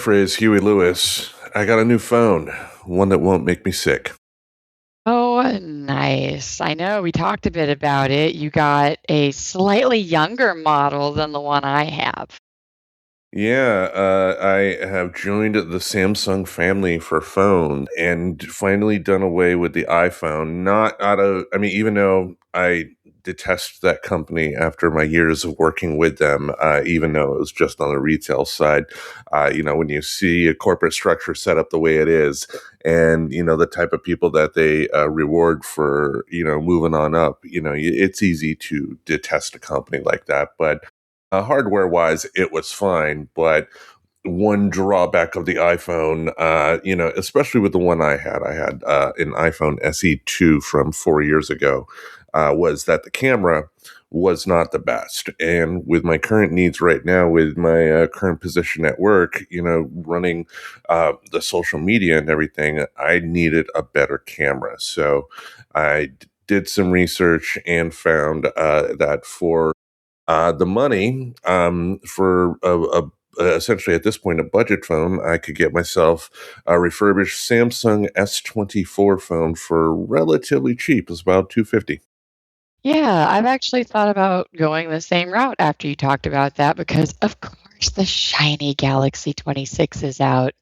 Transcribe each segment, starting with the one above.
paraphrase Huey Lewis, I got a new phone, one that won't make me sick. Oh, nice. I know we talked a bit about it. You got a slightly younger model than the one I have. Yeah, I have joined the Samsung family for phone and finally done away with the iPhone. Not out of, I mean, even though I detest that company after my years of working with them, even though it was just on the retail side, when you see a corporate structure set up the way it is, and the type of people that they reward for moving on up, it's easy to detest a company like that, but. Hardware wise, it was fine, but one drawback of the iPhone, especially with the one I had an iPhone SE2 from 4 years ago, was that the camera was not the best. And with my current needs right now, with my current position at work, running the social media and everything, I needed a better camera. So did some research and found that for the money for essentially at this point a budget phone, I could get myself a refurbished Samsung S24 phone for relatively cheap. It's about 250. Yeah, I've actually thought about going the same route after you talked about that because, of course, the shiny Galaxy 26 is out.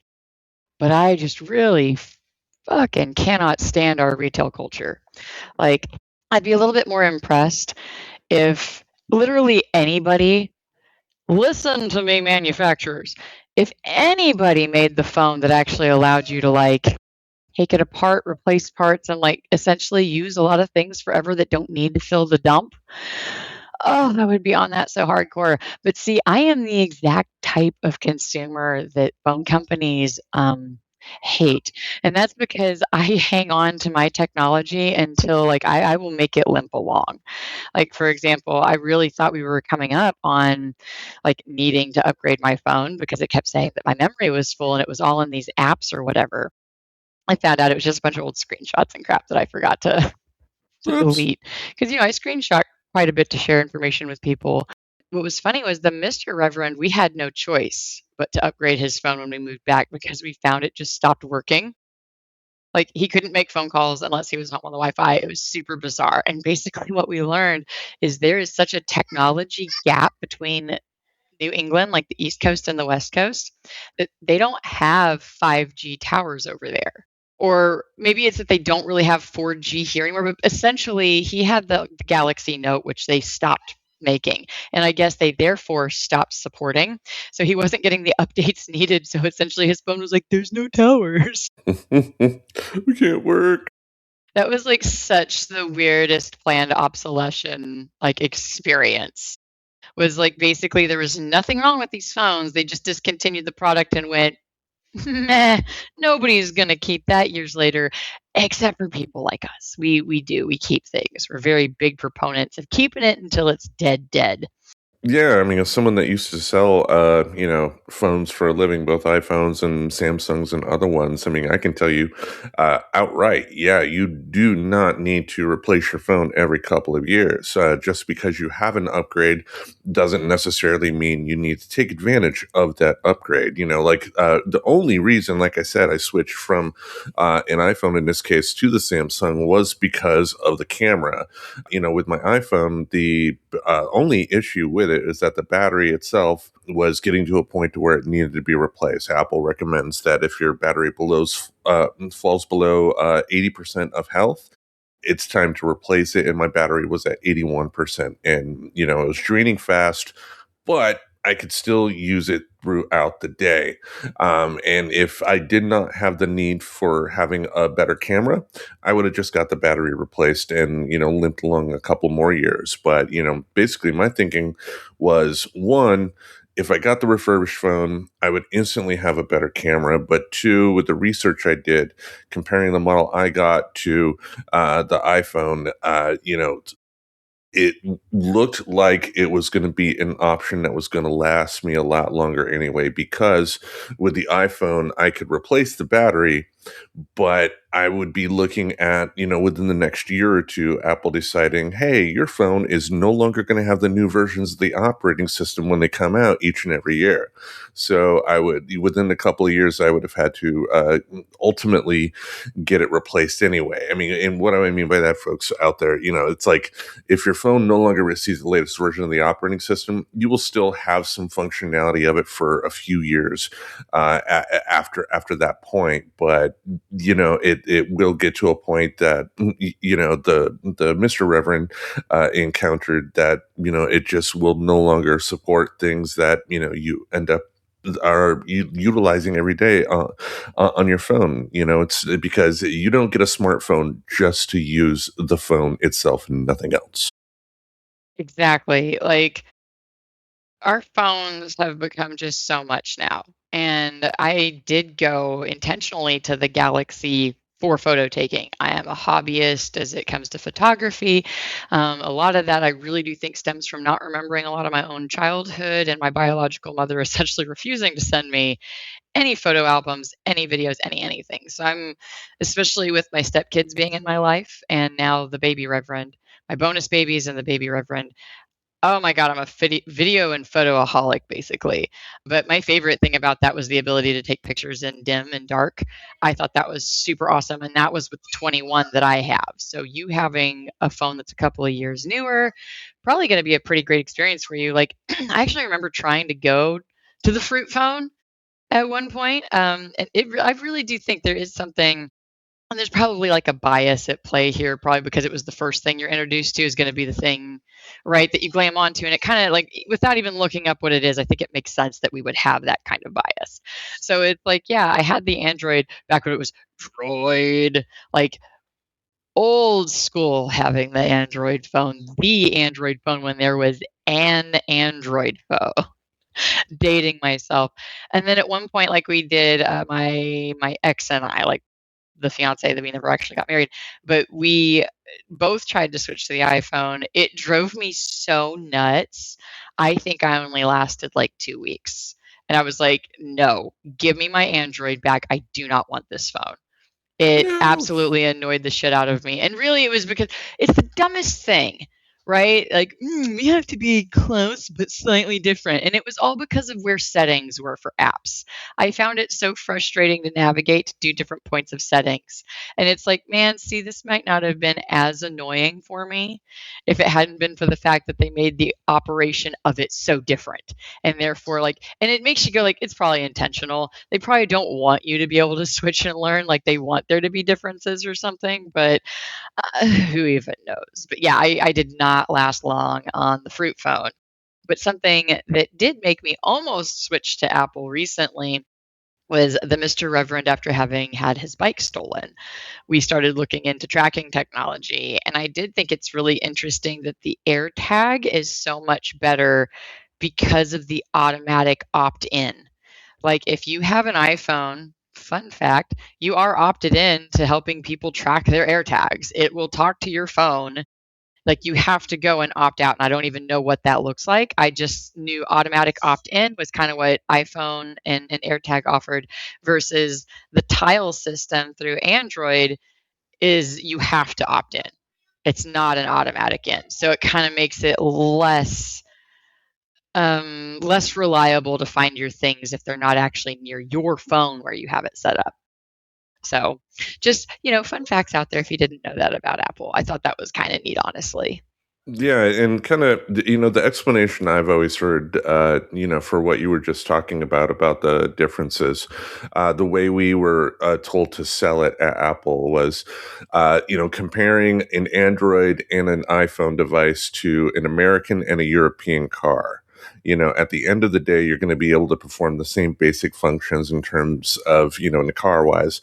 But I just really fucking cannot stand our retail culture. Like, I'd be a little bit more impressed if literally anybody, listen to me, manufacturers, if anybody made the phone that actually allowed you to take it apart, replace parts, and essentially use a lot of things forever that don't need to fill the dump. Oh, I would be on that so hardcore. But see, I am the exact type of consumer that phone companies hate. And that's because I hang on to my technology until I will make it limp along. Like, for example, I really thought we were coming up on needing to upgrade my phone because it kept saying that my memory was full and it was all in these apps or whatever. I found out it was just a bunch of old screenshots and crap that I forgot to Oops. delete. Because, I screenshot quite a bit to share information with people. What was funny was the Mr. Reverend, we had no choice but to upgrade his phone when we moved back because we found it just stopped working. Like, he couldn't make phone calls unless he was home on the Wi-Fi. It was super bizarre. And basically what we learned is there is such a technology gap between New England, like the East Coast and the West Coast, that they don't have 5G towers over there. Or maybe it's that they don't really have 4G here anymore, but essentially he had the Galaxy Note, which they stopped making. And I guess they therefore stopped supporting. So he wasn't getting the updates needed. So essentially his phone was like, there's no towers. We can't work. That was such the weirdest planned obsolescence experience. Was basically there was nothing wrong with these phones. They just discontinued the product and went, meh, nobody's gonna keep that years later, except for people like us. We keep things. We're very big proponents of keeping it until it's dead. Yeah, I mean, as someone that used to sell, phones for a living, both iPhones and Samsungs and other ones, I mean, I can tell you outright, yeah, you do not need to replace your phone every couple of years. Just because you have an upgrade doesn't necessarily mean you need to take advantage of that upgrade. The only reason, like I said, I switched from an iPhone in this case to the Samsung was because of the camera. With my iPhone, the only issue with it is that the battery itself was getting to a point to where it needed to be replaced. Apple recommends that if your battery falls below 80% of health, it's time to replace it. And my battery was at 81%. And, it was draining fast, but I could still use it throughout the day. And if I did not have the need for having a better camera, I would have just got the battery replaced and, limped along a couple more years. But, basically my thinking was one, if I got the refurbished phone, I would instantly have a better camera. But two, with the research I did, comparing the model I got to the iPhone, it looked like it was going to be an option that was going to last me a lot longer anyway, because with the iPhone, I could replace the battery, but I would be looking at, within the next year or two, Apple deciding, hey, your phone is no longer going to have the new versions of the operating system when they come out each and every year. So within a couple of years, I would have had to ultimately get it replaced anyway. I mean, and what do I mean by that, folks out there? It's like if your phone no longer receives the latest version of the operating system, you will still have some functionality of it for a few years after that point. But it will get to a point that the Mr. Reverend encountered that it just will no longer support things that you end up are utilizing every day on your phone. It's because you don't get a smartphone just to use the phone itself and nothing else. Exactly. Like, our phones have become just so much now. And I did go intentionally to the Galaxy for photo taking. I am a hobbyist as it comes to photography. A lot of that I really do think stems from not remembering a lot of my own childhood and my biological mother essentially refusing to send me any photo albums, any videos, anything. So I'm, especially with my stepkids being in my life and now the baby reverend, my bonus babies and the baby reverend. Oh my god, I'm a video and photoaholic, basically. But my favorite thing about that was the ability to take pictures in dim and dark. I thought that was super awesome, and that was with the 21 that I have. So you having a phone that's a couple of years newer, probably going to be a pretty great experience for you. Like, I actually remember trying to go to the Fruit phone at one point, and I really do think there is something, and there's probably like a bias at play here, probably because it was the first thing you're introduced to is going to be the thing, right, that you glam onto. And it kind of like, without even looking up what it is, I think it makes sense that we would have that kind of bias. So it's like, yeah, I had the Android back when it was Droid, like old school having the Android phone when there was an Android phone. Dating myself. And then at one point, like we did, my ex and I, like the fiance that we never actually got married, but we both tried to switch to the iPhone. It drove me so nuts. I think I only lasted like 2 weeks. And I was like, no, give me my Android back. I do not want this phone. It No. absolutely annoyed the shit out of me. And really, it was because it's the dumbest thing, right? Like, we have to be close but slightly different. And it was all because of where settings were for apps. I found it so frustrating to navigate to do different points of settings. And it's like, man, see, this might not have been as annoying for me if it hadn't been for the fact that they made the operation of it so different. And therefore, like, and it makes you go, like, it's probably intentional. They probably don't want you to be able to switch and learn. Like, they want there to be differences or something, but who even knows? But yeah, I did not last long on the Fruit phone. But something that did make me almost switch to Apple recently was the Mr. Reverend after having had his bike stolen. We started looking into tracking technology, and I did think it's really interesting that the AirTag is so much better because of the automatic opt in. Like, if you have an iPhone, fun fact, you are opted in to helping people track their AirTags. It will talk to your phone. Like, you have to go and opt out. And I don't even know what that looks like. I just knew automatic opt in was kind of what iPhone and AirTag offered versus the tile system through Android is you have to opt in. It's not an automatic in. So it kind of makes it less reliable to find your things if they're not actually near your phone where you have it set up. So, just, fun facts out there if you didn't know that about Apple. I thought that was kind of neat, honestly. Yeah, and kind of, the explanation I've always heard, for what you were just talking about the differences, the way we were told to sell it at Apple was, comparing an Android and an iPhone device to an American and a European car. At the end of the day, you're going to be able to perform the same basic functions in terms of, in the car wise,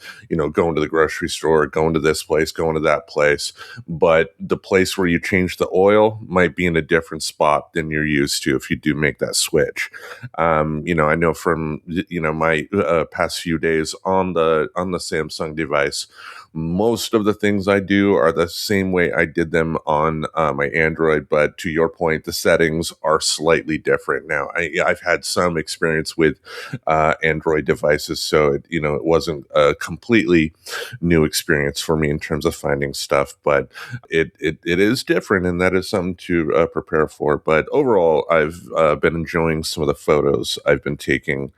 going to the grocery store, going to this place, going to that place, but the place where you change the oil might be in a different spot than you're used to if you do make that switch. I know from my past few days on the Samsung device, most of the things I do are the same way I did them on my Android, but to your point, the settings are slightly different. different. Now, yeah, I've had some experience with Android devices, so it wasn't a completely new experience for me in terms of finding stuff, but it is different, and that is something to prepare for. But overall, I've been enjoying some of the photos I've been taking.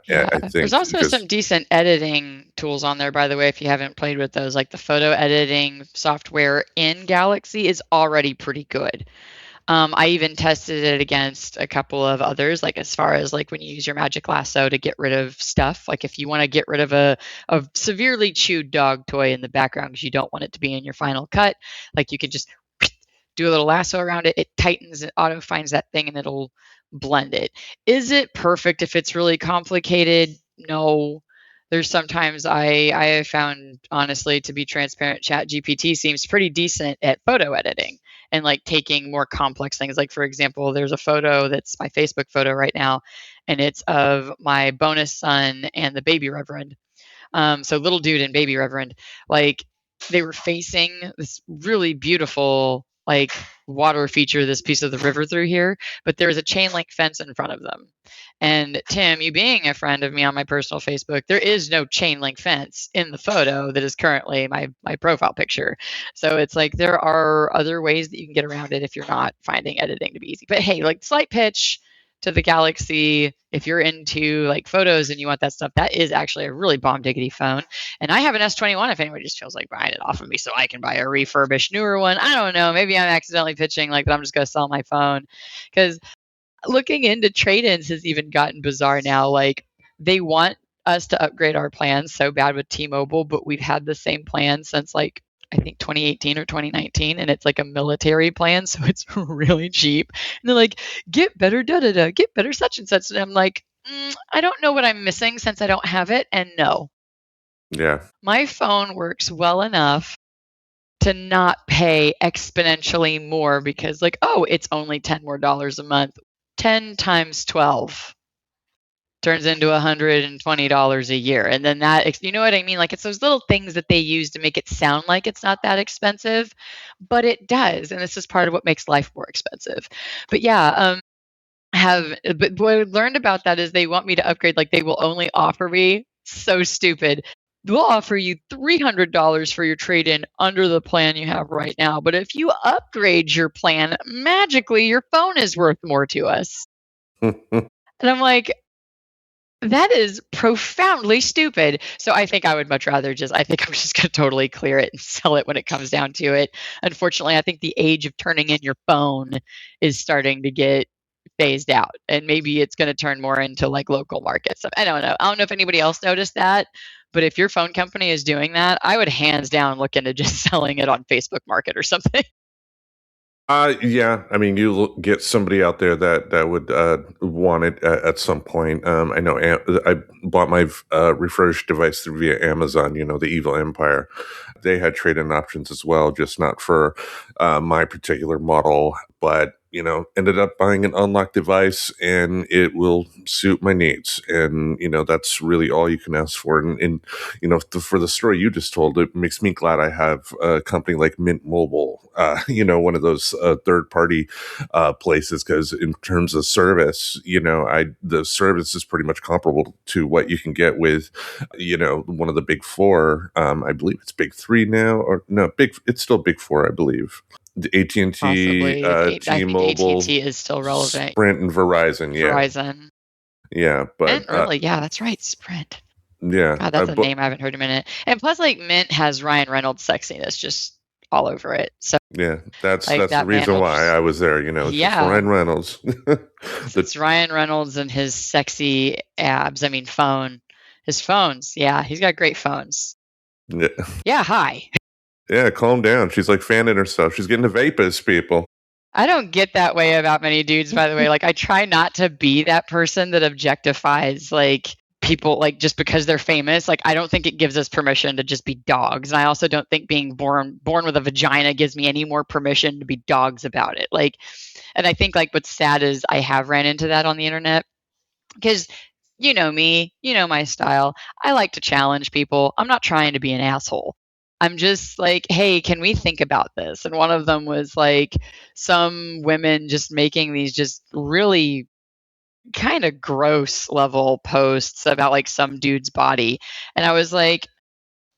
Yeah. I There's think also some because decent editing tools on there, by the way, if you haven't played with those. Like the photo editing software in Galaxy is already pretty good. I even tested it against a couple of others, like as far as like when you use your magic lasso to get rid of stuff. Like if you want to get rid of a severely chewed dog toy in the background because you don't want it to be in your final cut, like you can just do a little lasso around it. It tightens, it auto finds that thing, and it'll blend it. Is it perfect if it's really complicated? No. There's sometimes I have found, honestly, to be transparent, Chat GPT seems pretty decent at photo editing and like taking more complex things. Like for example, there's a photo that's my Facebook photo right now, and it's of my bonus son and the baby reverend. So little dude and baby reverend, like they were facing this really beautiful like water feature, this piece of the river through here, but there was a chain link fence in front of them. And Tim, you being a friend of me on my personal Facebook, there is no chain link fence in the photo that is currently my profile picture. So it's like there are other ways that you can get around it if you're not finding editing to be easy. But hey, like slight pitch to the Galaxy, if you're into like photos and you want that stuff, that is actually a really bomb diggity phone. And I have an S21 if anybody just feels like buying it off of me so I can buy a refurbished newer one. I don't know. Maybe I'm accidentally pitching like that I'm just going to sell my phone, because looking into trade-ins has even gotten bizarre now. Like they want us to upgrade our plans so bad with T-Mobile, but we've had the same plan since like I think 2018 or 2019, and it's like a military plan, so it's really cheap. And they're like, "Get better, da da da, get better, such and such." And I'm like, I don't know what I'm missing since I don't have it. And no, yeah. my phone works well enough to not pay exponentially more because, like, oh, it's only $10 more a month. 10 times 12 turns into $120 a year. And then that, you know what I mean? Like it's those little things that they use to make it sound like it's not that expensive, but it does. And this is part of what makes life more expensive. But yeah, but what I learned about that is they want me to upgrade. Like they will only offer me, so stupid. We'll offer you $300 for your trade in under the plan you have right now. But if you upgrade your plan, magically your phone is worth more to us. And I'm like, that is profoundly stupid. So I think I would much rather I think I'm just going to totally clear it and sell it when it comes down to it. Unfortunately, I think the age of turning in your phone is starting to get phased out. And maybe it's going to turn more into like local markets. I don't know. I don't know if anybody else noticed that. But if your phone company is doing that, I would hands down look into just selling it on Facebook Market or something. Yeah. I mean, get somebody out there that would want it at some point. I know I bought my refurbished device through via Amazon. The Evil Empire. They had trade-in options as well, just not for my particular model. But ended up buying an unlocked device, and it will suit my needs. And that's really all you can ask for. And for the story you just told, it makes me glad I have a company like Mint Mobile. One of those third-party places, because in terms of service, the service is pretty much comparable to what you can get with, one of the big four. I believe it's big three now, or no, it's still big four, I believe. The AT&T, Possibly. I think T-Mobile, AT&T is still relevant. Sprint, and Verizon. Yeah, Verizon. yeah, but Mint, really? Yeah, that's right. Sprint. yeah, God, that's a name I haven't heard in a minute. And plus, like, Mint has Ryan Reynolds' sexiness just all over it. So, yeah, that's like, the that man reason will why just, I was there. It's just yeah, Ryan Reynolds. the it's Ryan Reynolds and his sexy abs. I mean, his phones. Yeah, he's got great phones. yeah, Yeah, hi. yeah, calm down. She's like fanning herself. She's getting the vapors, people. I don't get that way about many dudes, by the way. Like, I try not to be that person that objectifies, like, people, like, just because they're famous. Like, I don't think it gives us permission to just be dogs. And I also don't think being born with a vagina gives me any more permission to be dogs about it. Like, and I think, like, what's sad is I have ran into that on the internet because you know me, you know my style. I like to challenge people. I'm not trying to be an asshole. I'm just like, hey, can we think about this? And one of them was like some women just making these just really kind of gross level posts about like some dude's body. And I was like,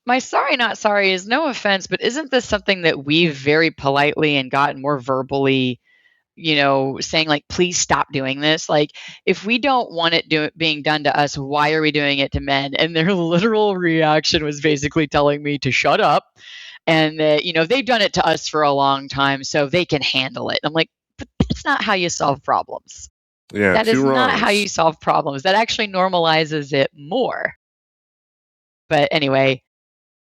my sorry, not sorry is no offense, but isn't this something that we've very politely and gotten more verbally, saying like, please stop doing this? Like, if we don't want it being done to us, why are we doing it to men? And their literal reaction was basically telling me to shut up and that, they've done it to us for a long time, so they can handle it. I'm like, but that's not how you solve problems. Yeah, That two is not how wrongs. you solve problems. That actually normalizes it more. But anyway,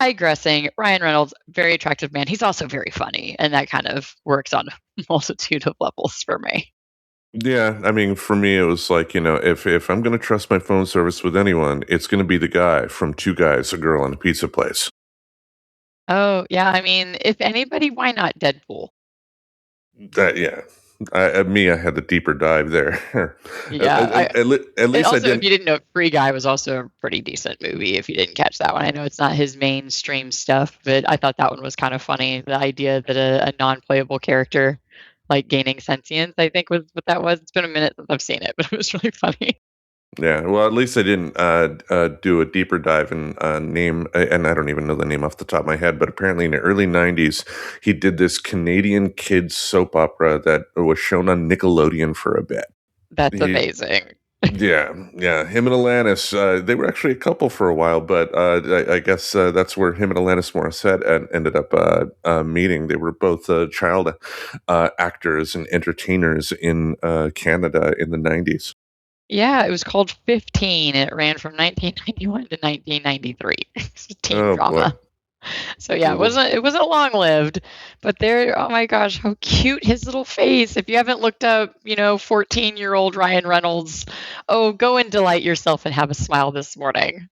digressing, Ryan Reynolds, very attractive man. He's also very funny, and that kind of works on a multitude of levels for me. Yeah, I mean, for me, it was like, if I'm going to trust my phone service with anyone, it's going to be the guy from Two Guys, a Girl, and a Pizza Place. Oh, yeah, I mean, if anybody, why not Deadpool? That, yeah. I had the deeper dive there. Yeah, At and least I also, if didn't. you didn't know, Free Guy was also a pretty decent movie, if you didn't catch that one. I know it's not his mainstream stuff, but I thought that one was kind of funny. The idea that a non-playable character, like, gaining sentience, I think was what that was. It's been a minute since I've seen it, but it was really funny. Yeah, well, at least I didn't do a deeper dive and name, and I don't even know the name off the top of my head, but apparently in the early 90s, he did this Canadian kids soap opera that was shown on Nickelodeon for a bit. That's He, amazing. yeah, him and Alanis, they were actually a couple for a while, but I guess that's where him and Alanis Morissette ended up meeting. They were both child actors and entertainers in Canada in the 90s. Yeah, it was called 15. It ran from 1991 to 1993. It's a teen Oh boy. drama. So yeah, it wasn't long lived, but there, oh my gosh, how cute his little face. If you haven't looked up, 14-year-old Ryan Reynolds, oh, go and delight yourself and have a smile this morning.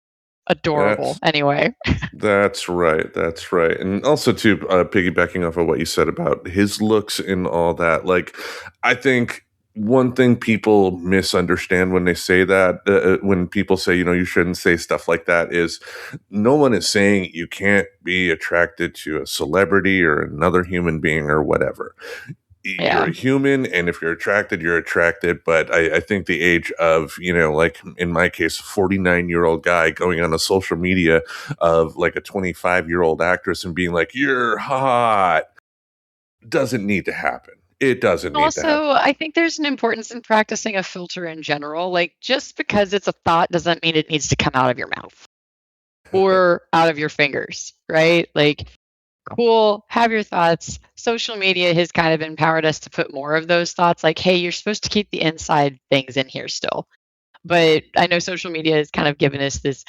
Adorable. That's Anyway, That's right. That's right. And also, too, piggybacking off of what you said about his looks and all that, like, I think one thing people misunderstand when they say that, when people say, you shouldn't say stuff like that, is no one is saying you can't be attracted to a celebrity or another human being or whatever. You're yeah. a human, and if you're attracted, you're attracted. But I think the age of, like in my case, 49-year-old guy going on a social media of like a 25-year-old actress and being like, you're hot, doesn't need to happen. It doesn't need to Also, happen. I think there's an importance in practicing a filter in general. Like, just because it's a thought doesn't mean it needs to come out of your mouth or out of your fingers, right? Like, cool, have your thoughts. Social media has kind of empowered us to put more of those thoughts like, hey, you're supposed to keep the inside things in here still. But I know social media has kind of given us this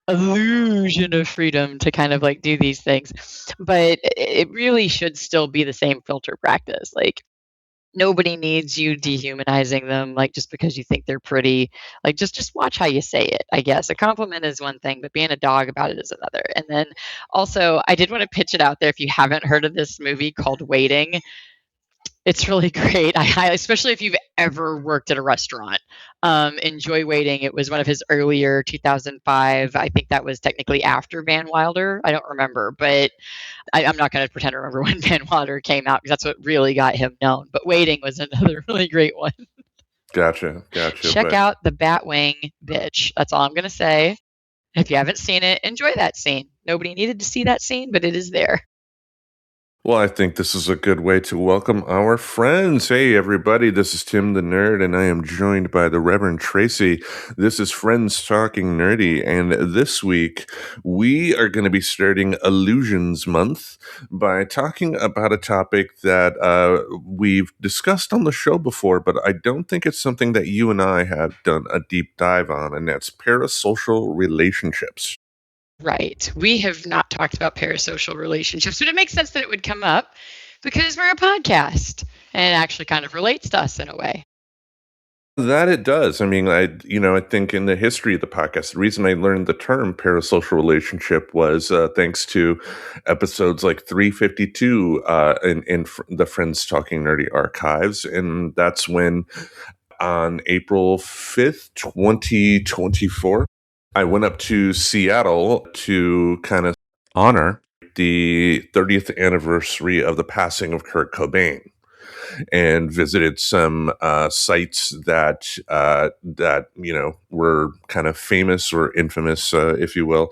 illusion of freedom to kind of like do these things. But it really should still be the same filter practice. Like, nobody needs you dehumanizing them like just because you think they're pretty. Like, just watch how you say it. I guess a compliment is one thing, but being a dog about it is another. And then also, I did want to pitch it out there. If you haven't heard of this movie called Waiting, it's really great. I highly, especially if you've ever worked at a restaurant, enjoy Waiting. It was one of his earlier 2005. I think that was technically after Van Wilder. I don't remember, but I'm not going to pretend to remember when Van Wilder came out because that's what really got him known. But Waiting was another really great one. Gotcha. Check But out the Batwing bitch. That's all I'm going to say. If you haven't seen it, enjoy that scene. Nobody needed to see that scene, but it is there. well, I think this is a good way to welcome our friends. Hey, everybody, this is Tim the Nerd, and I am joined by the Reverend Tracy. This is Friends Talking Nerdy, and this week we are going to be starting Illusions Month by talking about a topic that we've discussed on the show before, but I don't think it's something that you and I have done a deep dive on, and that's parasocial relationships. Right. We have not talked about parasocial relationships, but it makes sense that it would come up because we're a podcast and it actually kind of relates to us in a way. That it does. I mean, I think in the history of the podcast, the reason I learned the term parasocial relationship was thanks to episodes like 352 in the Friends Talking Nerdy archives. And that's when on April 5th, 2024, I went up to Seattle to kind of honor the 30th anniversary of the passing of Kurt Cobain. and visited some sites that were kind of famous or infamous, if you will,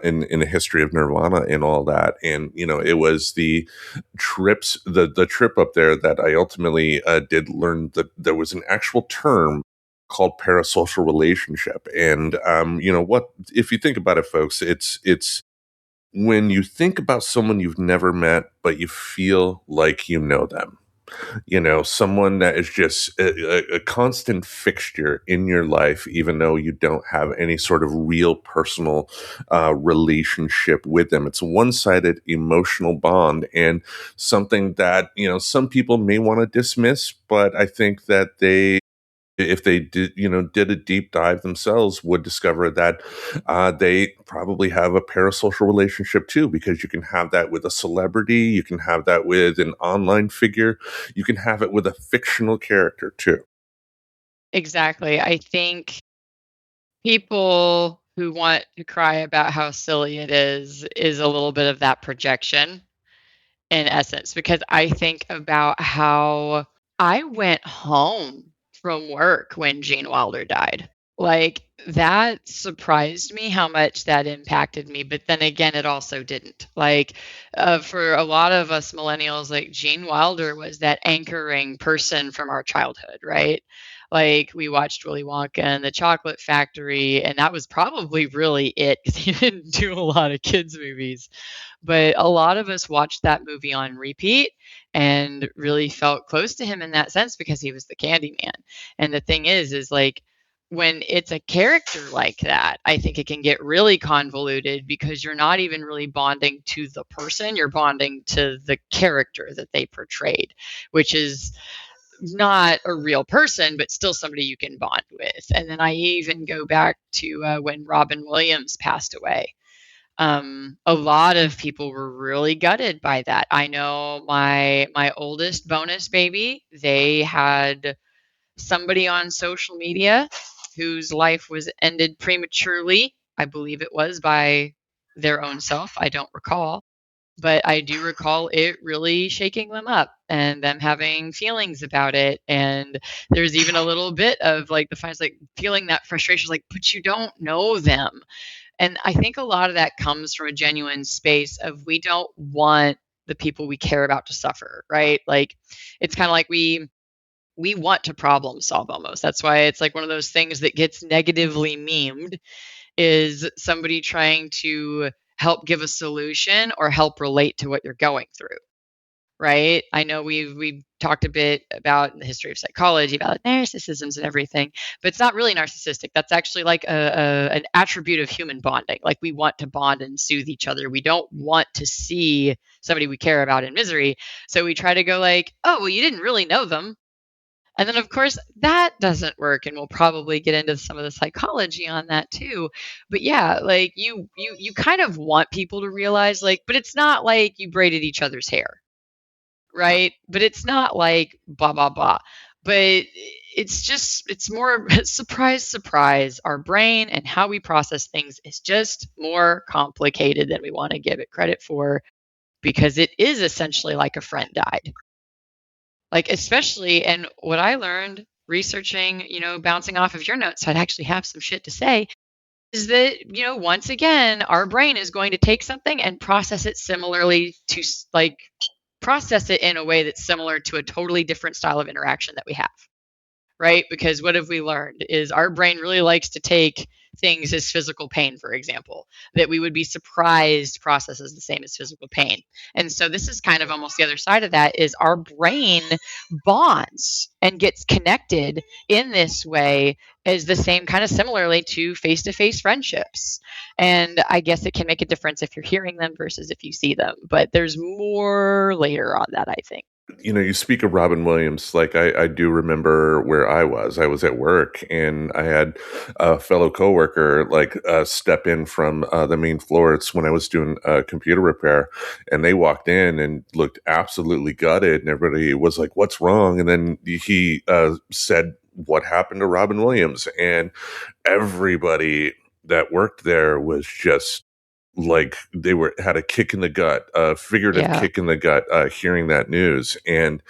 in the history of Nirvana and all that. And it was the trip up there that I ultimately did learn that there was an actual term called parasocial relationship. And what if you think about it, folks, it's when you think about someone you've never met but you feel like you know them, someone that is just a constant fixture in your life, even though you don't have any sort of real personal relationship with them. It's a one-sided emotional bond, and something that some people may want to dismiss, but I think that if they did a deep dive themselves, would discover that they probably have a parasocial relationship too, because you can have that with a celebrity, you can have that with an online figure, you can have it with a fictional character too. Exactly. I think people who want to cry about how silly it is a little bit of that projection in essence, because I think about how I went home from work when Gene Wilder died. Like, that surprised me how much that impacted me, but then again, it also didn't. Like, for a lot of us millennials, like, Gene Wilder was that anchoring person from our childhood, right? Like, we watched Willy Wonka and the Chocolate Factory, and that was probably really it because he didn't do a lot of kids' movies. But a lot of us watched that movie on repeat and really felt close to him in that sense because he was the Candyman. And the thing is like when it's a character like that, I think it can get really convoluted because you're not even really bonding to the person, you're bonding to the character that they portrayed, which is not a real person, but still somebody you can bond with. And then I even go back to when Robin Williams passed away. A lot of people were really gutted by that. I know my oldest bonus baby, they had somebody on social media whose life was ended prematurely. I believe it was by their own self. I don't recall, but I do recall it really shaking them up and them having feelings about it. And there's even a little bit of like the fans like feeling that frustration, like, but you don't know them. And I think a lot of that comes from a genuine space of we don't want the people we care about to suffer, right? Like it's kind of like we want to problem solve almost. That's why it's like one of those things that gets negatively memed is somebody trying to help give a solution or help relate to what you're going through, right? I know we've talked a bit about the history of psychology, about narcissisms and everything, but it's not really narcissistic. That's actually like an attribute of human bonding. Like we want to bond and soothe each other. We don't want to see somebody we care about in misery. So we try to go like, oh, well, you didn't really know them. And then of course that doesn't work, and we'll probably get into some of the psychology on that too. But yeah, like you kind of want people to realize like, but it's not like you braided each other's hair, right? But it's not like blah blah blah. But it's more surprise surprise. Our brain and how we process things is just more complicated than we want to give it credit for because it is essentially like a friend died. Like especially and what I learned researching, bouncing off of your notes, I'd actually have some shit to say is that, once again, our brain is going to take something and process it similarly to like process it in a way that's similar to a totally different style of interaction that we have, right? Because what have we learned is our brain really likes to take things as physical pain, for example, that we would be surprised processes the same as physical pain. And so this is kind of almost the other side of that is our brain bonds and gets connected in this way as the same kind of similarly to face-to-face friendships. And I guess it can make a difference if you're hearing them versus if you see them, but there's more later on that, I think. You speak of Robin Williams, like I do remember where I was at work, and I had a fellow coworker like step in from the main floor. It's when I was doing computer repair, and they walked in and looked absolutely gutted, and everybody was like, "What's wrong?" And then he said, "What happened to Robin Williams?" And everybody that worked there was just like they were had a kick in the gut, a figurative Yeah. kick in the gut, hearing that news. And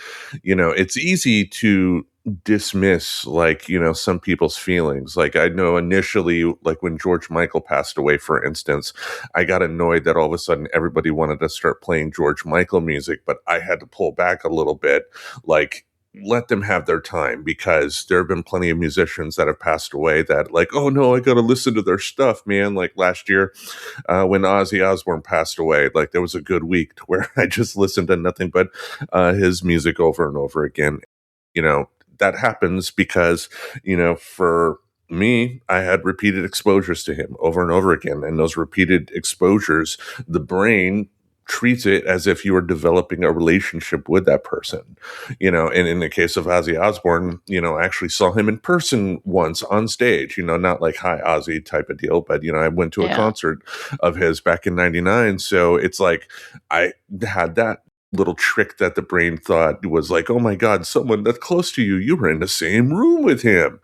it's easy to dismiss, like, some people's feelings. Like, I know initially, like when George Michael passed away, for instance, I got annoyed that all of a sudden everybody wanted to start playing George Michael music, but I had to pull back a little bit. Like, let them have their time, because there have been plenty of musicians that have passed away that, like, oh no, I got to listen to their stuff, man. Like last year, when Ozzy Osbourne passed away, like there was a good week to where I just listened to nothing but his music over and over again. You know, that happens because, for me, I had repeated exposures to him over and over again. And those repeated exposures, the brain treats it as if you were developing a relationship with that person. And in the case of Ozzy Osbourne, I actually saw him in person once on stage, not like hi Ozzy type of deal, but I went to a Yeah. concert of his back in 99. So it's like I had that little trick that the brain thought was like, oh my God, someone that's close to you, you were in the same room with him.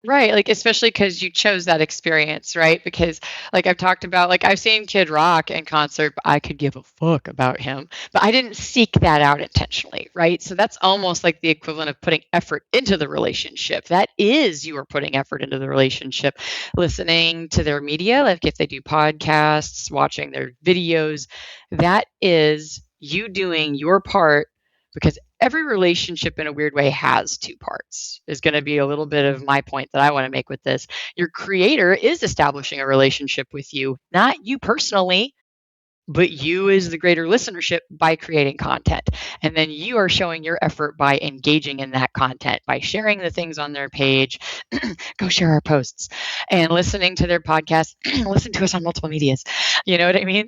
Right, like, especially because you chose that experience, right? Because, like I've talked about, like, I've seen Kid Rock in concert, but I could give a fuck about him, but I didn't seek that out intentionally, right? So that's almost like the equivalent of putting effort into the relationship. That is, you are putting effort into the relationship, listening to their media, like if they do podcasts, watching their videos, that is you doing your part, because every relationship in a weird way has two parts, is going to be a little bit of my point that I want to make with this. Your creator is establishing a relationship with you, not you personally, but you as the greater listenership by creating content. And then you are showing your effort by engaging in that content, by sharing the things on their page. Go share our posts and listening to their podcast. Listen to us on multiple medias. You know what I mean?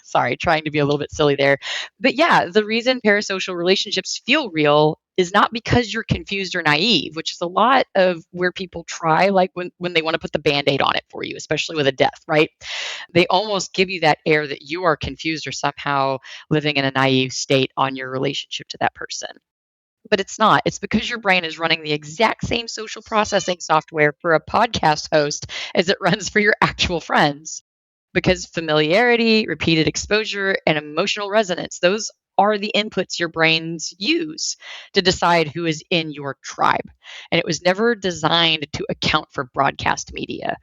Sorry, trying to be a little bit silly there. But yeah, the reason parasocial relationships feel real is not because you're confused or naive, which is a lot of where people try, like when they want to put the band aid on it for you, especially with a death, right? They almost give you that air that you are confused or somehow living in a naive state on your relationship to that person. But it's not. It's because your brain is running the exact same social processing software for a podcast host as it runs for your actual friends. Because familiarity, repeated exposure, and emotional resonance, those are the inputs your brains use to decide who is in your tribe. And it was never designed to account for broadcast media,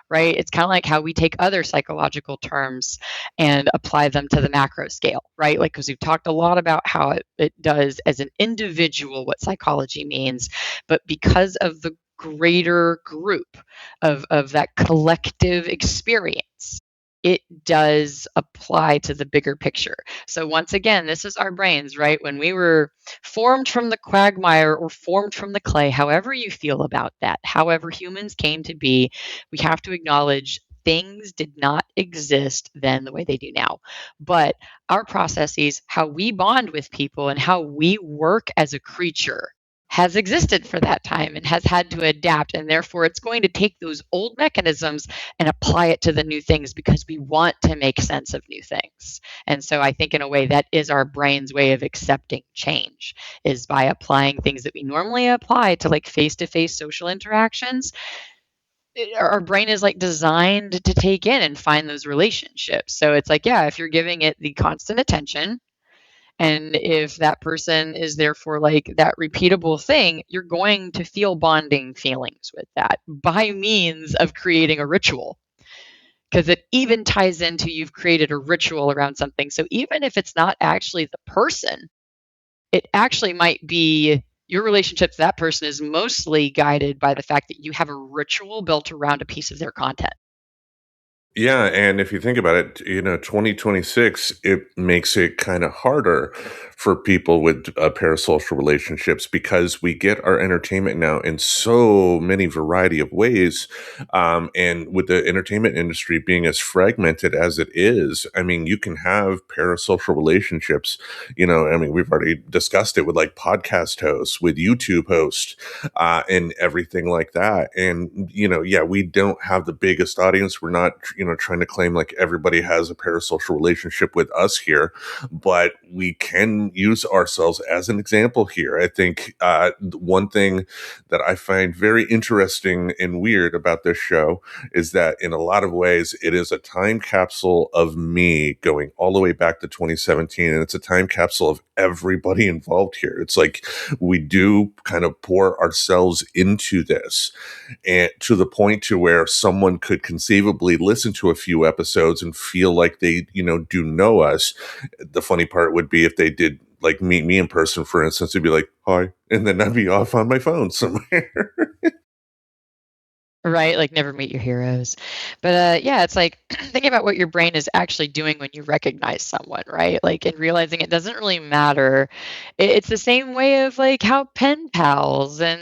right? It's kind of like how we take other psychological terms and apply them to the macro scale, right? Like, because we've talked a lot about how it does as an individual, what psychology means, but because of the greater group of that collective experience, it does apply to the bigger picture. So once again, this is our brains, right? When we were formed from the quagmire or formed from the clay, however you feel about that, however humans came to be, we have to acknowledge things did not exist then the way they do now. But our processes, how we bond with people and how we work as a creature, has existed for that time and has had to adapt. And therefore, it's going to take those old mechanisms and apply it to the new things because we want to make sense of new things. And so I think in a way that is our brain's way of accepting change, is by applying things that we normally apply to like face-to-face social interactions. Our brain is like designed to take in and find those relationships. So it's like, yeah, if you're giving it the constant attention, and if that person is therefore like that repeatable thing, you're going to feel bonding feelings with that by means of creating a ritual, because it even ties into you've created a ritual around something. So even if it's not actually the person, it actually might be your relationship to that person is mostly guided by the fact that you have a ritual built around a piece of their content. Yeah, and if you think about it, 2026, it makes it kind of harder for people with parasocial relationships, because we get our entertainment now in so many variety of ways. And with the entertainment industry being as fragmented as it is, I mean, you can have parasocial relationships. I mean, we've already discussed it with like podcast hosts, with YouTube hosts, and everything like that. And, yeah, we don't have the biggest audience. We're not, trying to claim like everybody has a parasocial relationship with us here, but we can use ourselves as an example here. I think one thing that I find very interesting and weird about this show is that in a lot of ways, it is a time capsule of me going all the way back to 2017. And it's a time capsule of everybody involved here. It's like we do kind of pour ourselves into this, and to the point to where someone could conceivably listen to a few episodes and feel like they, do know us. The funny part would be if they did like meet me in person, for instance, they'd be like, hi. And then I'd be off on my phone somewhere. Right, like never meet your heroes. But yeah, it's like thinking about what your brain is actually doing when you recognize someone, right? Like and realizing it doesn't really matter. It's the same way of like how pen pals and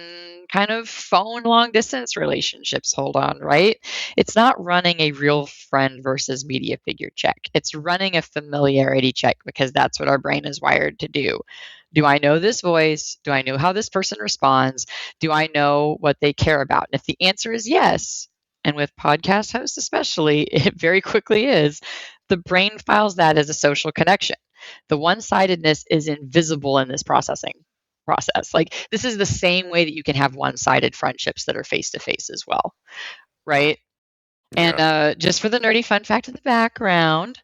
kind of phone long distance relationships hold on, right? It's not running a real friend versus media figure check. It's running a familiarity check because that's what our brain is wired to do. Do I know this voice? Do I know how this person responds? Do I know what they care about? And if the answer is yes, and with podcast hosts especially, it very quickly is, the brain files that as a social connection. The one sidedness is invisible in this processing process. Like, this is the same way that you can have one sided friendships that are face to face as well, right? And Yeah. just for the nerdy fun fact in the background,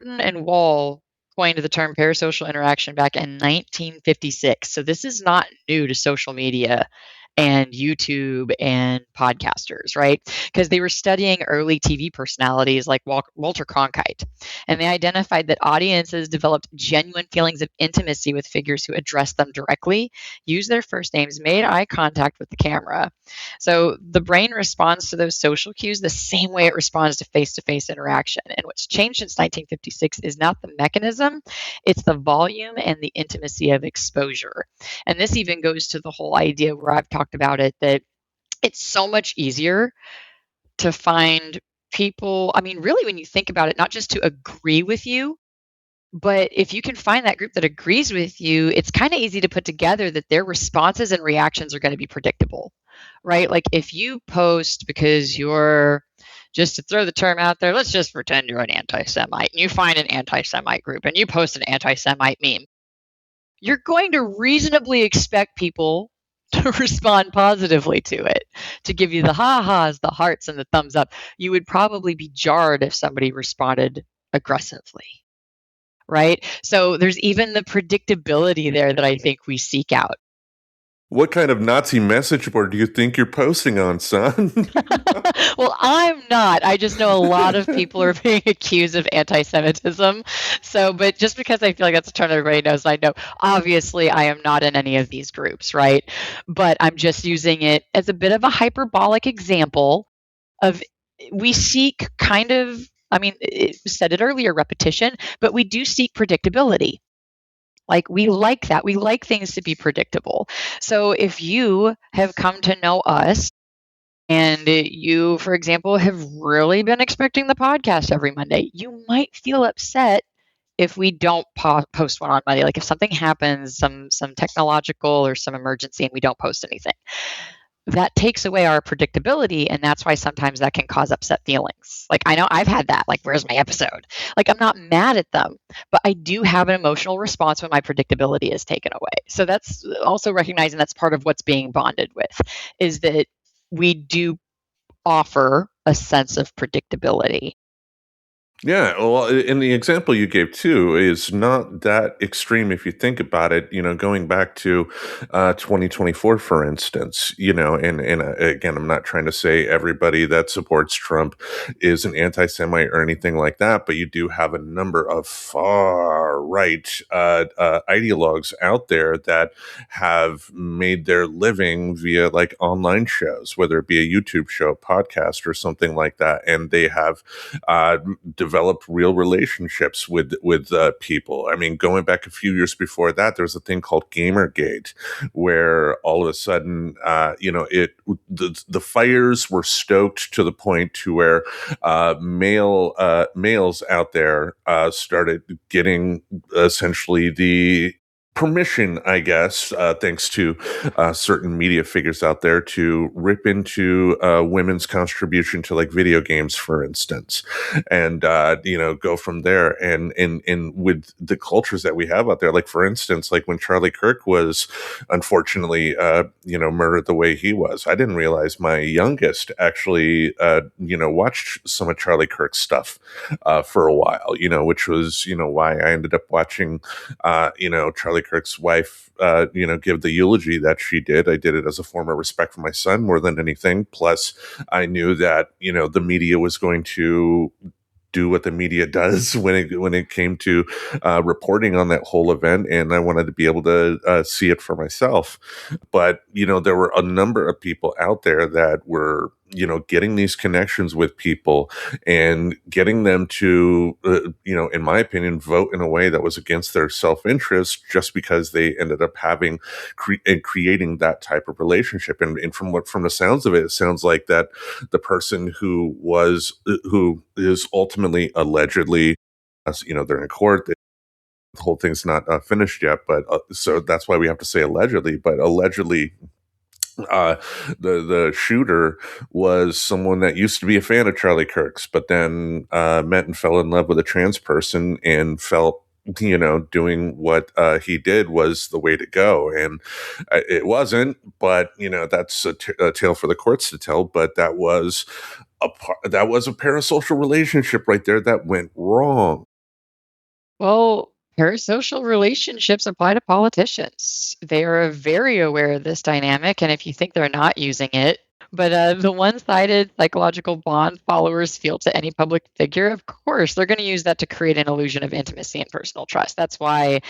and Wall coined the term parasocial interaction back in 1956. So this is not new to social media and YouTube and podcasters, right? Because they were studying early TV personalities like Walter Cronkite. And they identified that audiences developed genuine feelings of intimacy with figures who addressed them directly, used their first names, made eye contact with the camera. So the brain responds to those social cues the same way it responds to face interaction. And what's changed since 1956 is not the mechanism, it's the volume and the intimacy of exposure. And this even goes to the whole idea where I've talked about it that it's so much easier to find people. I mean, really, when you think about it, not just to agree with you, but if you can find that group that agrees with you, it's kind of easy to put together that their responses and reactions are going to be predictable, right? Like if you post because you're, just to throw the term out there, let's just pretend you're an anti Semite and you find an anti Semite group and you post an anti Semite meme, you're going to reasonably expect people to respond positively to it, to give you the ha ha's, the hearts, and the thumbs up. You would probably be jarred if somebody responded aggressively, right? So there's even the predictability there that I think we seek out. What kind of Nazi message board do you think you're posting on, son? Well, I'm not. I just know a lot of people are being accused of anti Semitism. So, but just because I feel like that's a term everybody knows, I know obviously I am not in any of these groups, right? But I'm just using it as a bit of a hyperbolic example of we seek kind of, I mean, it said it earlier, repetition, but we do seek predictability. Like we like that. We like things to be predictable. So if you have come to know us and you, for example, have really been expecting the podcast every Monday, you might feel upset if we don't post one on Monday. Like if something happens, some technological or some emergency, and we don't post anything, that takes away our predictability, and that's why sometimes that can cause upset feelings. Like I know I've had that, like where's my episode? Like I'm not mad at them, but I do have an emotional response when my predictability is taken away. So that's also recognizing that's part of what's being bonded with, is that we do offer a sense of predictability. Yeah, well, and the example you gave too is not that extreme if you think about it. Going back to 2024, for instance. And again, I'm not trying to say everybody that supports Trump is an anti-Semite or anything like that, but you do have a number of far right ideologues out there that have made their living via like online shows, whether it be a YouTube show, podcast, or something like that, and they have uh, developed real relationships with people. I mean, going back a few years before that, there was a thing called Gamergate, where all of a sudden, the fires were stoked to the point to where males out there started getting essentially the permission, I guess, thanks to certain media figures out there, to rip into women's contribution to like video games, for instance, and go from there. And with the cultures that we have out there, like for instance, like when Charlie Kirk was unfortunately murdered the way he was, I didn't realize my youngest actually watched some of Charlie Kirk's stuff for a while, which was why I ended up watching Charlie Kirk's wife, give the eulogy that she did. I did it as a form of respect for my son more than anything. Plus, I knew that, the media was going to do what the media does when it came to reporting on that whole event, and I wanted to be able to see it for myself. But there were a number of people out there that were getting these connections with people and getting them to in my opinion, vote in a way that was against their self-interest, just because they ended up having and creating that type of relationship. And from the sounds of it, it sounds like that the person who is ultimately allegedly, as they're in court, the whole thing's not finished yet, but so that's why we have to say allegedly, but allegedly uh, the shooter was someone that used to be a fan of Charlie Kirk's, but then met and fell in love with a trans person and felt doing what he did was the way to go. And it wasn't, but that's a tale for the courts to tell. But that was a parasocial relationship right there that went wrong. Well, parasocial relationships apply to politicians. They are very aware of this dynamic, and if you think they're not using it, but the one sided psychological bond followers feel to any public figure, of course, they're going to use that to create an illusion of intimacy and personal trust. That's why,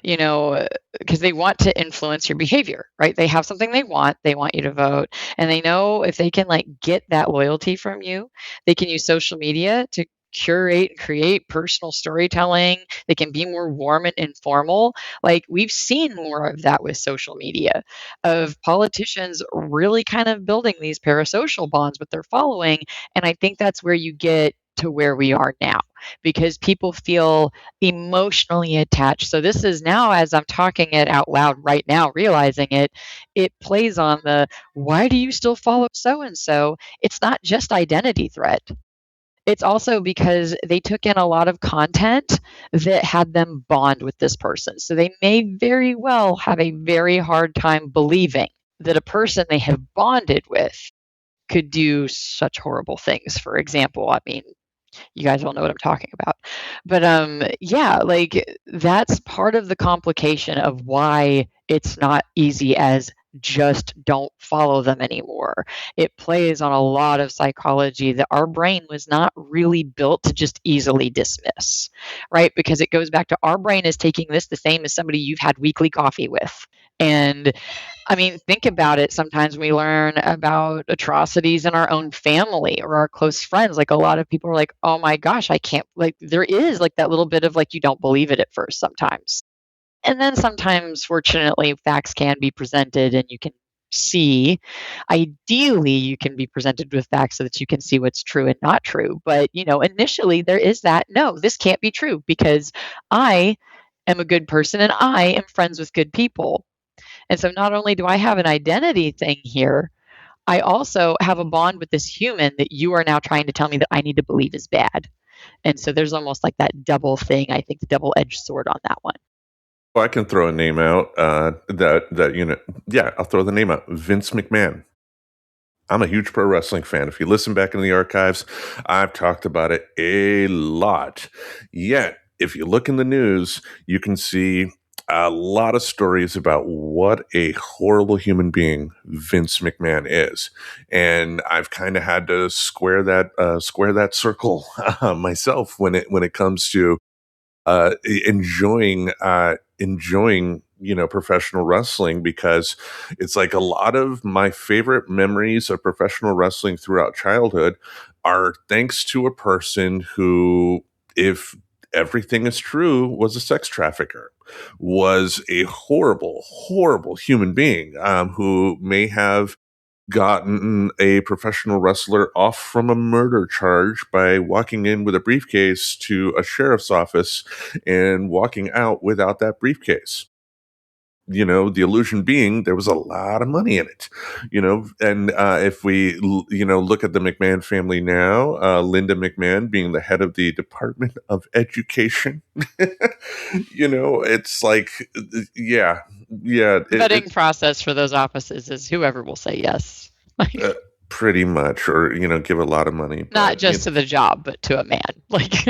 because they want to influence your behavior, right? They have something they want you to vote, and they know if they can like get that loyalty from you, they can use social media to curate and create personal storytelling. They can be more warm and informal. Like we've seen more of that with social media, of politicians really kind of building these parasocial bonds with their following. And I think that's where you get to where we are now, because people feel emotionally attached. So this is now, as I'm talking it out loud right now, realizing it plays on the, why do you still follow so and so? It's not just identity threat. It's also because they took in a lot of content that had them bond with this person. So they may very well have a very hard time believing that a person they have bonded with could do such horrible things. For example, I mean, you guys all know what I'm talking about. But yeah, like that's part of the complication of why it's not easy as just don't follow them anymore. It plays on a lot of psychology that our brain was not really built to just easily dismiss, right? Because it goes back to, our brain is taking this the same as somebody you've had weekly coffee with. And I mean, think about it. Sometimes we learn about atrocities in our own family or our close friends. Like a lot of people are like, oh my gosh, I can't, like, there is like that little bit of like, you don't believe it at first sometimes. And then sometimes, fortunately, facts can be presented and you can see. Ideally, you can be presented with facts so that you can see what's true and not true. But, initially there is that, no, this can't be true because I am a good person and I am friends with good people. And so not only do I have an identity thing here, I also have a bond with this human that you are now trying to tell me that I need to believe is bad. And so there's almost like that double thing, I think, the double edged sword on that one. Well, I can throw a name out that yeah, I'll throw the name out: Vince McMahon. I'm a huge pro wrestling fan. If you listen back in the archives, I've talked about it a lot. Yet, if you look in the news, you can see a lot of stories about what a horrible human being Vince McMahon is, and I've kind of had to square that circle myself when it comes to enjoying professional wrestling, because it's like a lot of my favorite memories of professional wrestling throughout childhood are thanks to a person who, if everything is true, was a sex trafficker, was a horrible human being, who may have gotten a professional wrestler off from a murder charge by walking in with a briefcase to a sheriff's office and walking out without that briefcase. the illusion being there was a lot of money in it, and if we look at the McMahon family now, Linda McMahon being the head of the Department of Education, it's like, yeah, yeah, Vetting process for those offices is whoever will say yes. uh, pretty much, or give a lot of money, Not but just to the job, but to a man. Like,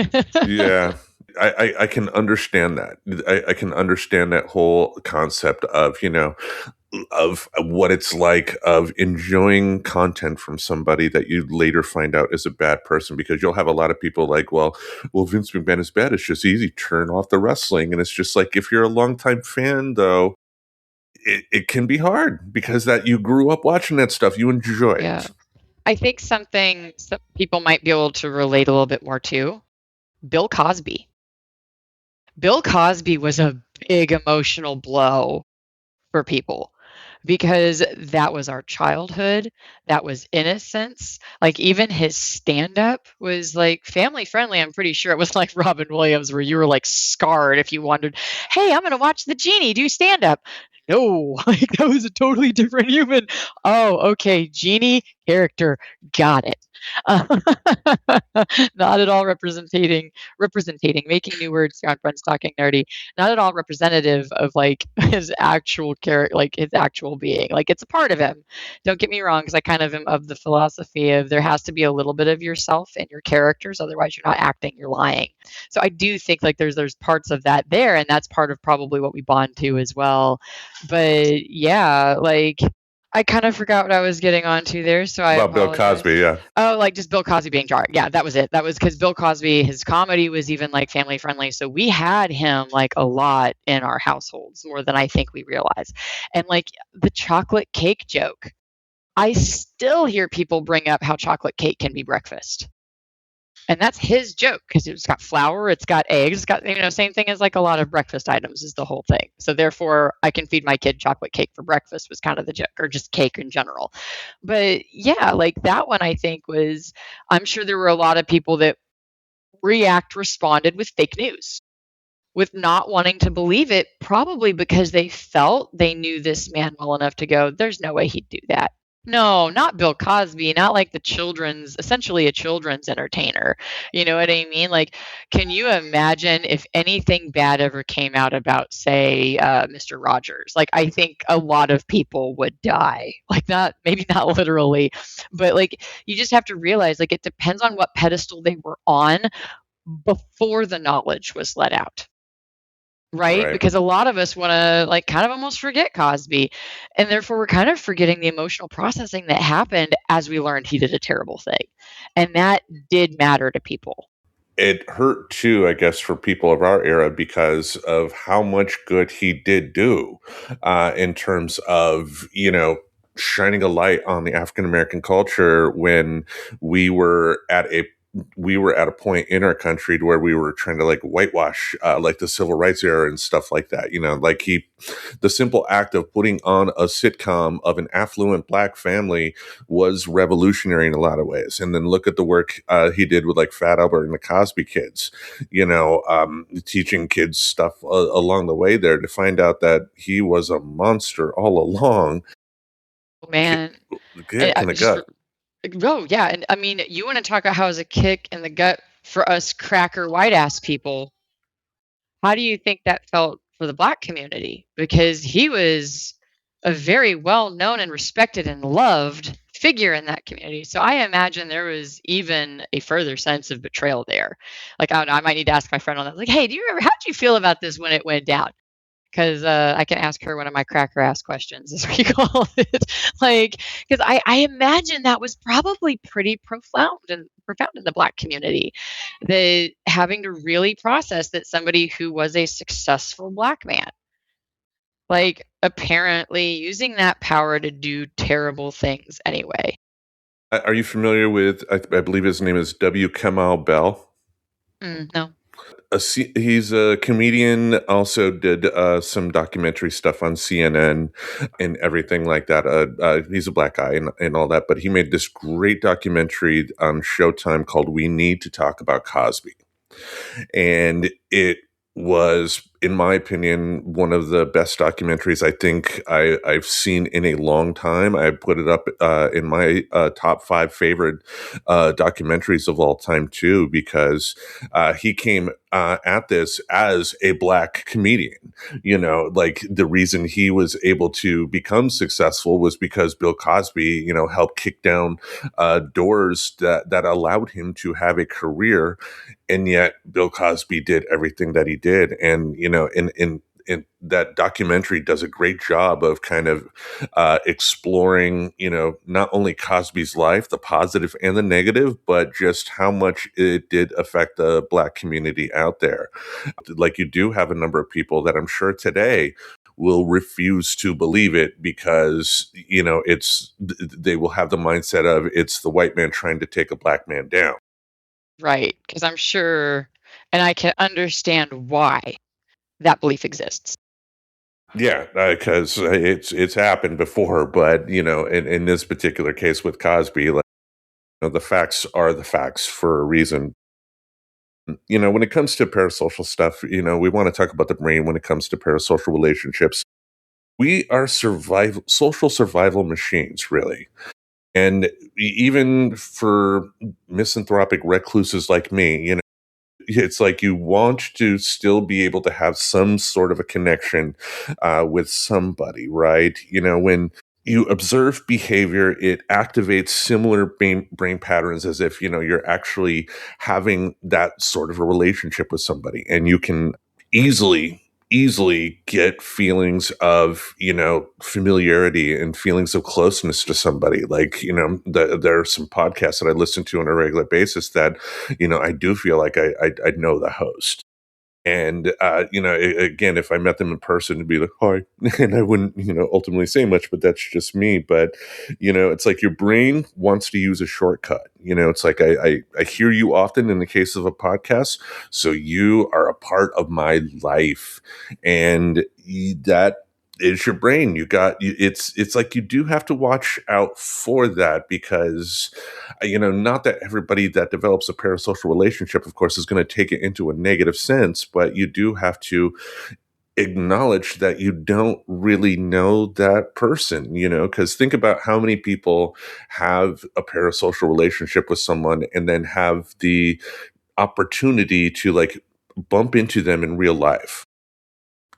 yeah, I can understand that. I can understand that whole concept of what it's like of enjoying content from somebody that you later find out is a bad person, because you'll have a lot of people like, well, Vince McMahon is bad. It's just easy. Turn off the wrestling. And it's just like, if you're a longtime fan, though, it can be hard because that you grew up watching that stuff. You enjoy yeah. it. I think something some people might be able to relate a little bit more to, Bill Cosby. Bill Cosby was a big emotional blow for people because that was our childhood. That was innocence. Like, even his stand up was like family friendly. I'm pretty sure it was like Robin Williams, where you were like scarred if you wondered, hey, I'm going to watch the genie do stand up. No, like that was a totally different human. Oh, okay. Genie character. Got it. Uh, not at all representing, making new words on Friends Talking Nerdy, not at all representative of like his actual character, like his actual being. Like, it's a part of him. Don't get me wrong, because I kind of am of the philosophy of there has to be a little bit of yourself in your characters, otherwise you're not acting, you're lying. So I do think like there's parts of that there, and that's part of probably what we bond to as well. But yeah, like I kind of forgot what I was getting onto there, so I About Bill apologize. Cosby, yeah. Oh, like just Bill Cosby being jarring. Yeah, that was it. That was because Bill Cosby, his comedy was even like family friendly. So we had him like a lot in our households, more than I think we realize. And like the chocolate cake joke, I still hear people bring up how chocolate cake can be breakfast. And that's his joke because it's got flour, it's got eggs, it's got, same thing as like a lot of breakfast items is the whole thing. So therefore, I can feed my kid chocolate cake for breakfast was kind of the joke, or just cake in general. But yeah, like that one, I think was, I'm sure there were a lot of people that responded with fake news, with not wanting to believe it, probably because they felt they knew this man well enough to go, there's no way he'd do that. No, not Bill Cosby, not like essentially a children's entertainer. You know what I mean? Like, can you imagine if anything bad ever came out about, say, Mr. Rogers? Like, I think a lot of people would die. Like, maybe not literally, but like, you just have to realize, like, it depends on what pedestal they were on before the knowledge was let out. Right? Right. Because a lot of us want to like kind of almost forget Cosby. And therefore we're kind of forgetting the emotional processing that happened as we learned he did a terrible thing. And that did matter to people. It hurt too, I guess, for people of our era because of how much good he did do, in terms of, shining a light on the African American culture when we were at a point in our country to where we were trying to like whitewash, like the civil rights era and stuff like that. Like the simple act of putting on a sitcom of an affluent black family was revolutionary in a lot of ways. And then look at the work he did with like Fat Albert and the Cosby Kids, teaching kids stuff along the way there to find out that he was a monster all along. Oh, man. Kick in the Just, gut. oh, yeah. And I mean, you want to talk about how it was a kick in the gut for us cracker white ass people. How do you think that felt for the black community? Because he was a very well known and respected and loved figure in that community. So I imagine there was even a further sense of betrayal there. Like, I don't know, I might need to ask my friend on that. Like, hey, how did you feel about this when it went down? Because I can ask her one of my cracker ass questions, as we call it. Like, because I imagine that was probably pretty profound in the black community, that having to really process that somebody who was a successful black man, like apparently using that power to do terrible things anyway. Are you familiar with? I believe his name is W. Kamau Bell. No. He's a comedian. Also did some documentary stuff on CNN and everything like that. He's a black guy and all that, but he made this great documentary on Showtime called "We Need to Talk About Cosby," and it was in my opinion, one of the best documentaries I think I've seen in a long time. I put it up in my top five favorite documentaries of all time, too, because he came at this as a black comedian. Like the reason he was able to become successful was because Bill Cosby, helped kick down doors that allowed him to have a career, and yet Bill Cosby did everything that he did. And in that documentary does a great job of kind of exploring, not only Cosby's life, the positive and the negative, but just how much it did affect the black community out there. Like, you do have a number of people that I'm sure today will refuse to believe it because they will have the mindset of it's the white man trying to take a black man down. Right, because I'm sure and I can understand why that belief exists. Yeah, because it's happened before, but in this particular case with Cosby, like, the facts are the facts for a reason. When it comes to parasocial stuff, we want to talk about the brain when it comes to parasocial relationships. We are social survival machines, really. And even for misanthropic recluses like me, it's like you want to still be able to have some sort of a connection with somebody, right? When you observe behavior, it activates similar brain patterns as if, you're actually having that sort of a relationship with somebody. And you can easily get feelings of, familiarity and feelings of closeness to somebody. Like, there are some podcasts that I listen to on a regular basis that, I do feel like I know the host. And, again, if I met them in person, it'd be like, hi. And I wouldn't, ultimately say much, but that's just me. But, it's like your brain wants to use a shortcut. It's like I hear you often in the case of a podcast. So you are a part of my life. And that is your brain. It's like you do have to watch out for that because not that everybody that develops a parasocial relationship, of course, is going to take it into a negative sense, but you do have to acknowledge that you don't really know that person, because think about how many people have a parasocial relationship with someone and then have the opportunity to like bump into them in real life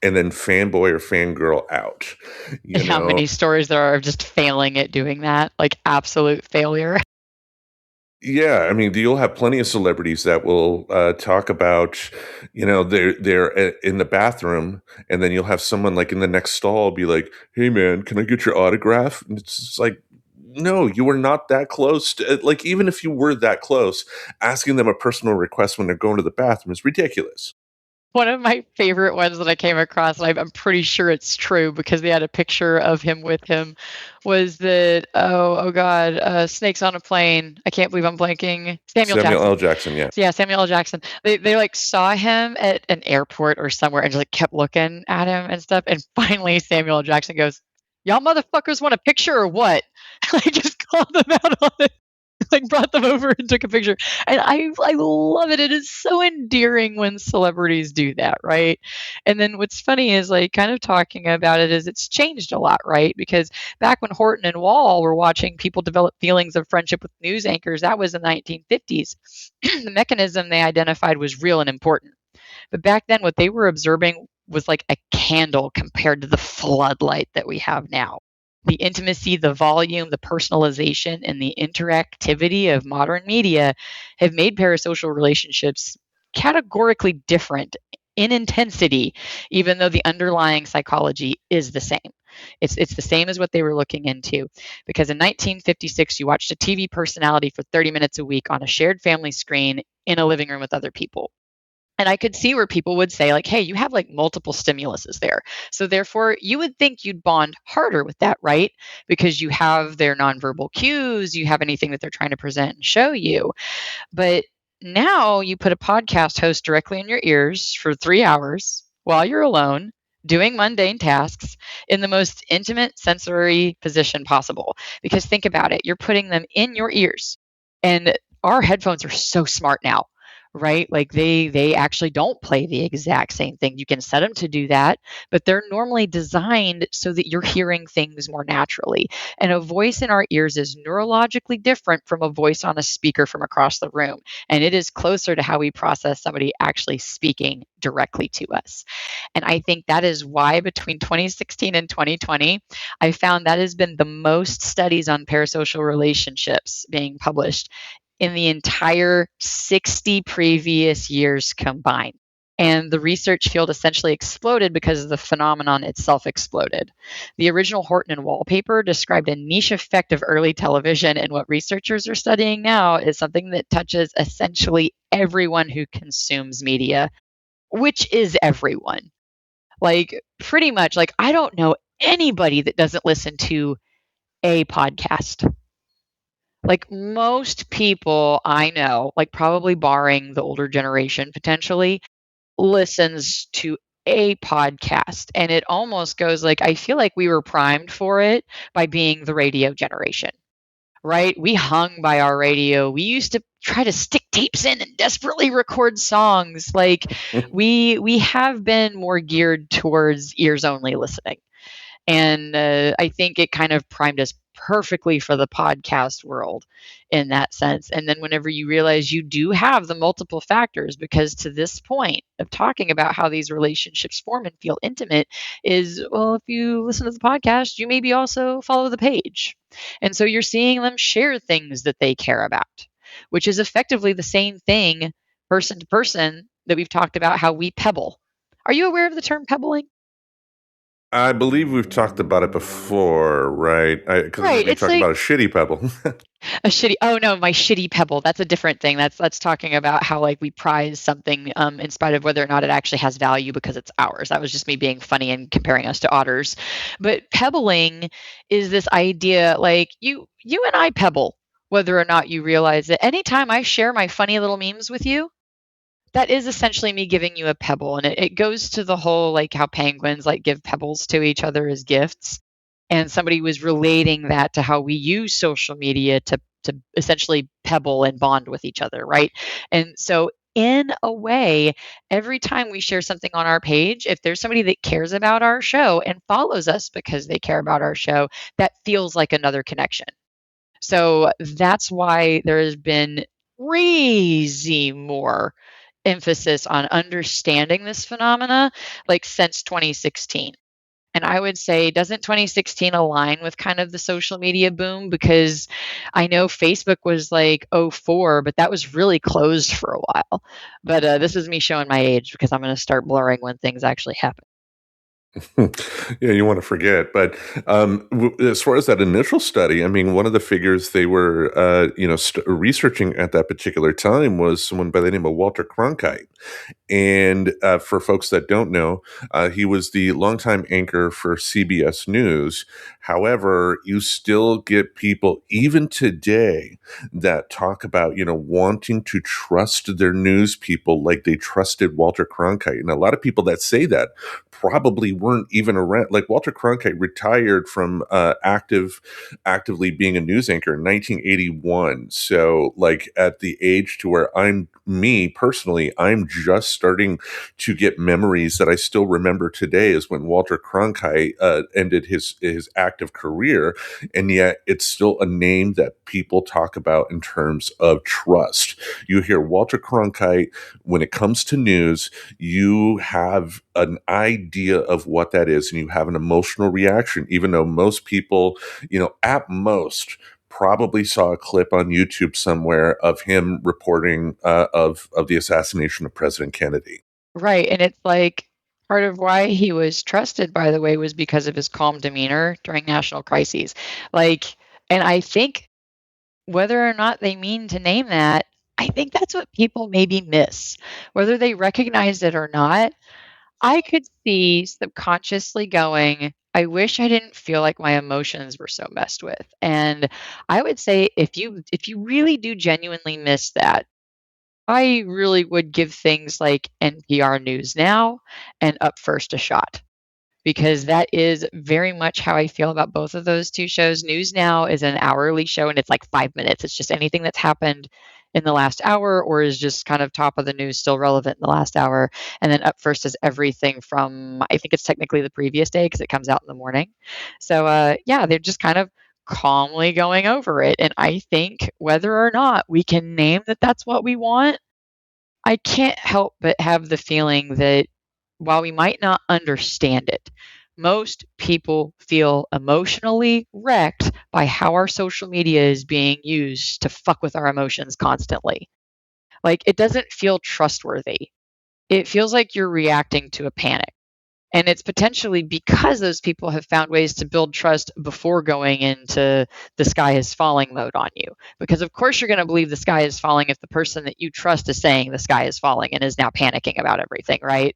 and then fanboy or fangirl out, And you how know? many stories there are of just failing at doing that, like absolute failure. Yeah, I mean, you'll have plenty of celebrities that will talk about, they're in the bathroom, and then you'll have someone like in the next stall be like, "Hey, man, can I get your autograph?" And it's just like, no, you were not that close. Like, even if you were that close, asking them a personal request when they're going to the bathroom is ridiculous. One of my favorite ones that I came across, and I'm pretty sure it's true because they had a picture of him with him, was that oh god, Snakes on a Plane. I can't believe I'm blanking. Samuel Samuel Jackson. L. Jackson, yeah. So yeah, Samuel L. Jackson. They like saw him at an airport or somewhere and just like kept looking at him and stuff. And finally, Samuel L. Jackson goes, "Y'all motherfuckers want a picture or what?" Like just called them out on it. Like brought them over and took a picture. And I love it. It is so endearing when celebrities do that, right? And then what's funny is like kind of talking about it is it's changed a lot, right? Because back when Horton and Wall were watching people develop feelings of friendship with news anchors, that was in the 1950s. The mechanism they identified was real and important. But back then, what they were observing was like a candle compared to the floodlight that we have now. The intimacy, the volume, the personalization, and the interactivity of modern media have made parasocial relationships categorically different in intensity, even though the underlying psychology is the same. It's the same as what they were looking into. Because in 1956, you watched a TV personality for 30 minutes a week on a shared family screen in a living room with other people. And I could see where people would say, like, hey, you have like multiple stimuluses there. So therefore, you would think you'd bond harder with that, right? Because you have their nonverbal cues, you have anything that they're trying to present and show you. But now you put a podcast host directly in your ears for 3 hours while you're alone doing mundane tasks in the most intimate sensory position possible. Because think about it, you're putting them in your ears. And our headphones are so smart now, right? Like they actually don't play the exact same thing. You can set them to do that, but they're normally designed so that you're hearing things more naturally. And a voice in our ears is neurologically different from a voice on a speaker from across the room. And it is closer to how we process somebody actually speaking directly to us. And I think that is why between 2016 and 2020, I found that has been the most studies on parasocial relationships being published in the entire 60 previous years combined. And the research field essentially exploded because the phenomenon itself exploded. The original Horton and wallpaper described a niche effect of early television, and what researchers are studying now is something that touches essentially everyone who consumes media, which is everyone. Like, pretty much, like, I don't know anybody that doesn't listen to a podcast. Like, most people I know, like, probably barring the older generation potentially, listens to a podcast. And it almost goes like, I feel like we were primed for it by being the radio generation, right? We hung by our radio. We used to try to stick tapes in and desperately record songs. Like, we have been more geared towards ears only listening. And I think it kind of primed us perfectly for the podcast world in that sense. And then whenever you realize you do have the multiple factors, because to this point of talking about how these relationships form and feel intimate is, well, if you listen to the podcast, you maybe also follow the page. And so you're seeing them share things that they care about, which is effectively the same thing person to person that we've talked about how we pebble. Are you aware of the term pebbling? I believe we've talked about it before, right? Because I Right. remember you It's talking like about a shitty pebble. a shitty, oh no, my shitty pebble. That's a different thing. That's talking about how like we prize something in spite of whether or not it actually has value because it's ours. That was just me being funny and comparing us to otters. But pebbling is this idea like you and I pebble whether or not you realize it. Anytime I share my funny little memes with you, that is essentially me giving you a pebble. And it goes to the whole like how penguins like give pebbles to each other as gifts. And somebody was relating that to how we use social media to essentially pebble and bond with each other, right? And so in a way, every time we share something on our page, if there's somebody that cares about our show and follows us because they care about our show, that feels like another connection. So that's why there has been crazy more emphasis on understanding this phenomena like since 2016. And I would say, doesn't 2016 align with kind of the social media boom? Because I know Facebook was like '04, but that was really closed for a while. But this is me showing my age because I'm going to start blurring when things actually happen. Yeah, you want to forget, but as far as that initial study, I mean, one of the figures they were, researching at that particular time was someone by the name of Walter Cronkite. And for folks that don't know, he was the longtime anchor for CBS News. However, you still get people, even today, that talk about, wanting to trust their news people like they trusted Walter Cronkite. And a lot of people that say that probably weren't even around. Like Walter Cronkite retired from actively being a news anchor in 1981. So, like at the age to where me personally, I'm just starting to get memories that I still remember today is when Walter Cronkite ended his active career, and yet it's still a name that people talk about in terms of trust. You hear Walter Cronkite when it comes to news, you have an idea of what that is, and you have an emotional reaction, even though most people, at most probably saw a clip on YouTube somewhere of him reporting of the assassination of President Kennedy. Right. And it's like part of why he was trusted, by the way, was because of his calm demeanor during national crises. Like, and I think whether or not they mean to name that, I think that's what people maybe miss. Whether they recognize it or not, I could see subconsciously going, I wish I didn't feel like my emotions were so messed with. And I would say if you really do genuinely miss that, I really would give things like NPR News Now and Up First a shot because that is very much how I feel about both of those two shows. News Now is an hourly show and it's like 5 minutes. It's just anything that's happened in the last hour, or is just kind of top of the news still relevant in the last hour. And then up first is everything from, I think it's technically the previous day because it comes out in the morning. So, yeah, they're just kind of calmly going over it. And I think whether or not we can name that that's what we want, I can't help but have the feeling that while we might not understand it, most people feel emotionally wrecked by how our social media is being used to fuck with our emotions constantly. Like, it doesn't feel trustworthy. It feels like you're reacting to a panic. And it's potentially because those people have found ways to build trust before going into the sky is falling mode on you. Because, of course, you're going to believe the sky is falling if the person that you trust is saying the sky is falling and is now panicking about everything, right?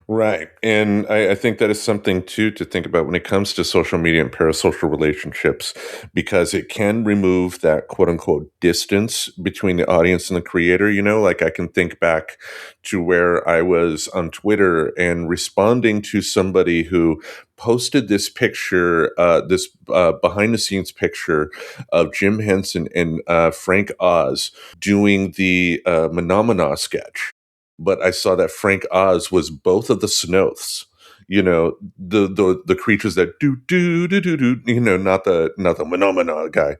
Right. And I think that is something too to think about when it comes to social media and parasocial relationships, because it can remove that quote unquote distance between the audience and the creator. Like I can think back to where I was on Twitter and responding to somebody who posted this picture, this behind the scenes picture of Jim Henson and Frank Oz doing the Menomina sketch, but I saw that Frank Oz was both of the Snoths. The creatures that do, not the phenomena guy.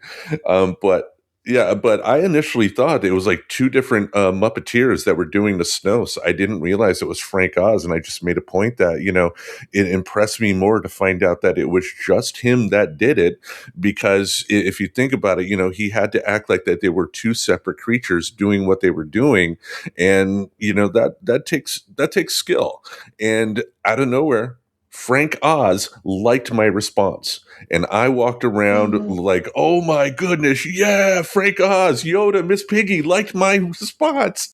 But yeah, but I initially thought it was like two different Muppeteers that were doing the Snows. I didn't realize it was Frank Oz, and I just made a point that it impressed me more to find out that it was just him that did it. Because if you think about it, he had to act like that they were two separate creatures doing what they were doing, and that takes skill. And out of nowhere, Frank Oz liked my response, and I walked around like, oh my goodness, yeah, Frank Oz, Yoda, Miss Piggy liked my response.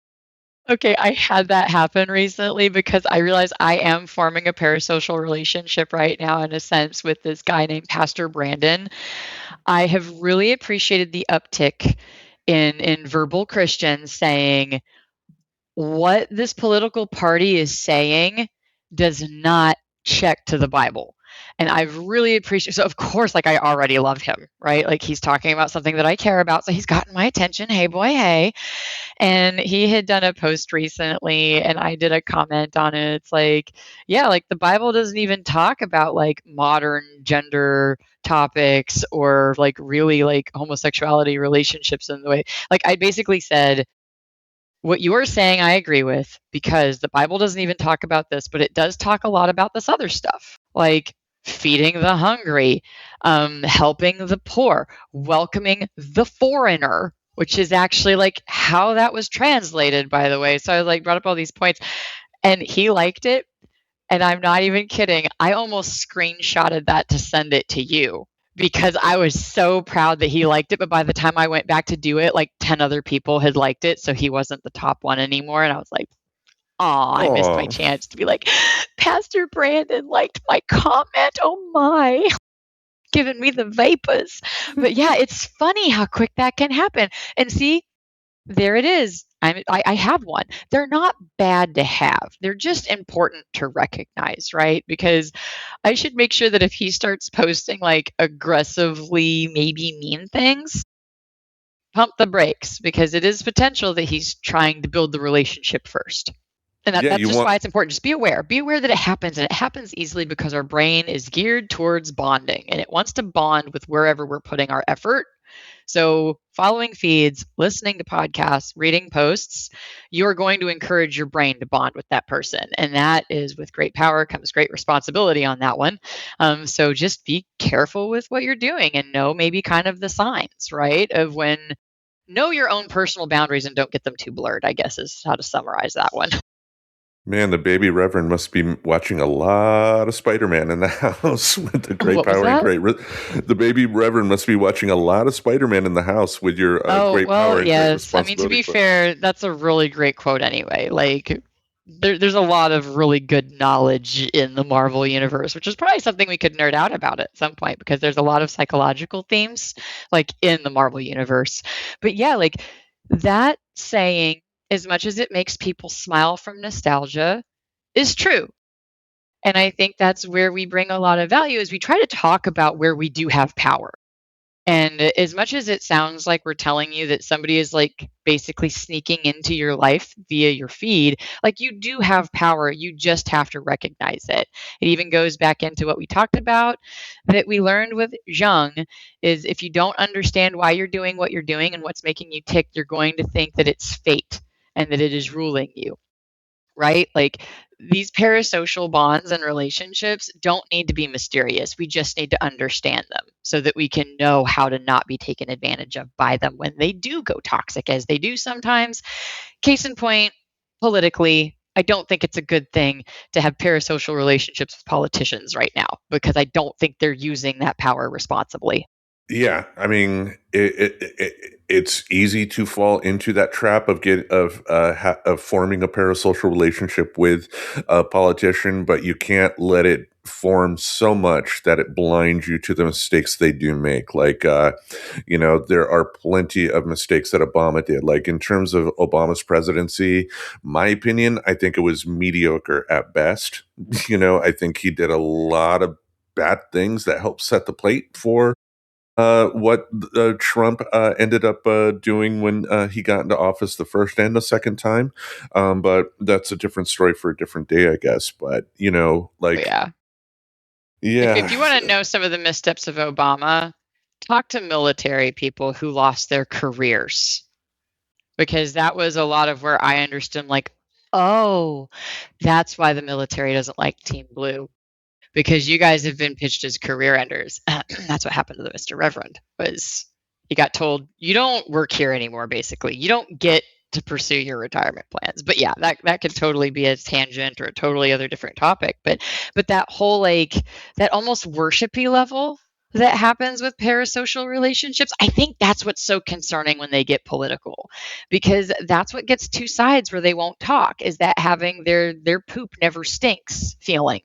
Okay, I had that happen recently because I realized I am forming a parasocial relationship right now in a sense with this guy named Pastor Brandon. I have really appreciated the uptick in verbal Christians saying what this political party is saying does not check to the Bible. And I've really appreciated, so of course, like I already love him, right? Like he's talking about something that I care about. So he's gotten my attention. Hey, boy, hey. And he had done a post recently and I did a comment on it. It's like, yeah, like the Bible doesn't even talk about like modern gender topics or like really like homosexuality relationships in the way. Like I basically said, what you are saying, I agree with because the Bible doesn't even talk about this, but it does talk a lot about this other stuff, like feeding the hungry, helping the poor, welcoming the foreigner, which is actually like how that was translated, by the way. So I like brought up all these points, and he liked it. And I'm not even kidding. I almost screenshotted that to send it to you because I was so proud that he liked it. But by the time I went back to do it, like 10 other people had liked it. So he wasn't the top one anymore. And I was like, oh, I missed my Oh, chance to be like, Pastor Brandon liked my comment. Oh my, giving me the vapors. But yeah, it's funny how quick that can happen. And see, there it is. I have one. They're not bad to have. They're just important to recognize, right? Because I should make sure that if he starts posting like aggressively, maybe mean things, pump the brakes because it is potential that he's trying to build the relationship first. And yeah, that's you just want why it's important. Just be aware. Be aware that it happens. And it happens easily because our brain is geared towards bonding and it wants to bond with wherever we're putting our effort. So, following feeds, listening to podcasts, reading posts, you're going to encourage your brain to bond with that person. And that is with great power comes great responsibility on that one. So, just be careful with what you're doing and know maybe kind of the signs, right? Of when know your own personal boundaries and don't get them too blurred, I guess is how to summarize that one. Man, the baby reverend must be watching a lot of Spider-Man in the house with the great What was power and that? the baby reverend must be watching a lot of Spider-Man in the house with your Oh, great power well, and great yes. I mean, to responsibility be quote. fair, that's a really great quote anyway. Like, there's a lot of really good knowledge in the Marvel universe, which is probably something we could nerd out about at some point because there's a lot of psychological themes like in the Marvel universe. But yeah, like that saying, as much as it makes people smile from nostalgia, is true. And I think that's where we bring a lot of value is we try to talk about where we do have power And as much as it sounds like we're telling you that somebody is like basically sneaking into your life via your feed, like you do have power. You just have to recognize it. It even goes back into what we talked about that we learned with Jung is if you don't understand why you're doing what you're doing and what's making you tick, you're going to think that it's fate and that it is ruling you, right? Like these parasocial bonds and relationships don't need to be mysterious. We just need to understand them so that we can know how to not be taken advantage of by them when they do go toxic, as they do sometimes. Case in point, politically, I don't think it's a good thing to have parasocial relationships with politicians right now because I don't think they're using that power responsibly. Yeah, I mean, it's easy to fall into that trap of of forming a parasocial relationship with a politician, but you can't let it form so much that it blinds you to the mistakes they do make. Like, there are plenty of mistakes that Obama did. Like in terms of Obama's presidency, my opinion, I think it was mediocre at best. I think he did a lot of bad things that helped set the plate for what Trump ended up doing when he got into office the first and the second time. But that's a different story for a different day, I guess. But, But like, yeah. If yeah, you want to know some of the missteps of Obama, talk to military people who lost their careers because that was a lot of where I understood, like, oh, that's why the military doesn't like Team Blue because you guys have been pitched as career enders. That's what happened to the Mr. Reverend was he got told you don't work here anymore. Basically, you don't get to pursue your retirement plans. But yeah, that could totally be a tangent or a totally other different topic. But that whole like that almost worshipy level that happens with parasocial relationships, I think that's what's so concerning when they get political because that's what gets two sides where they won't talk is that having their poop never stinks feeling.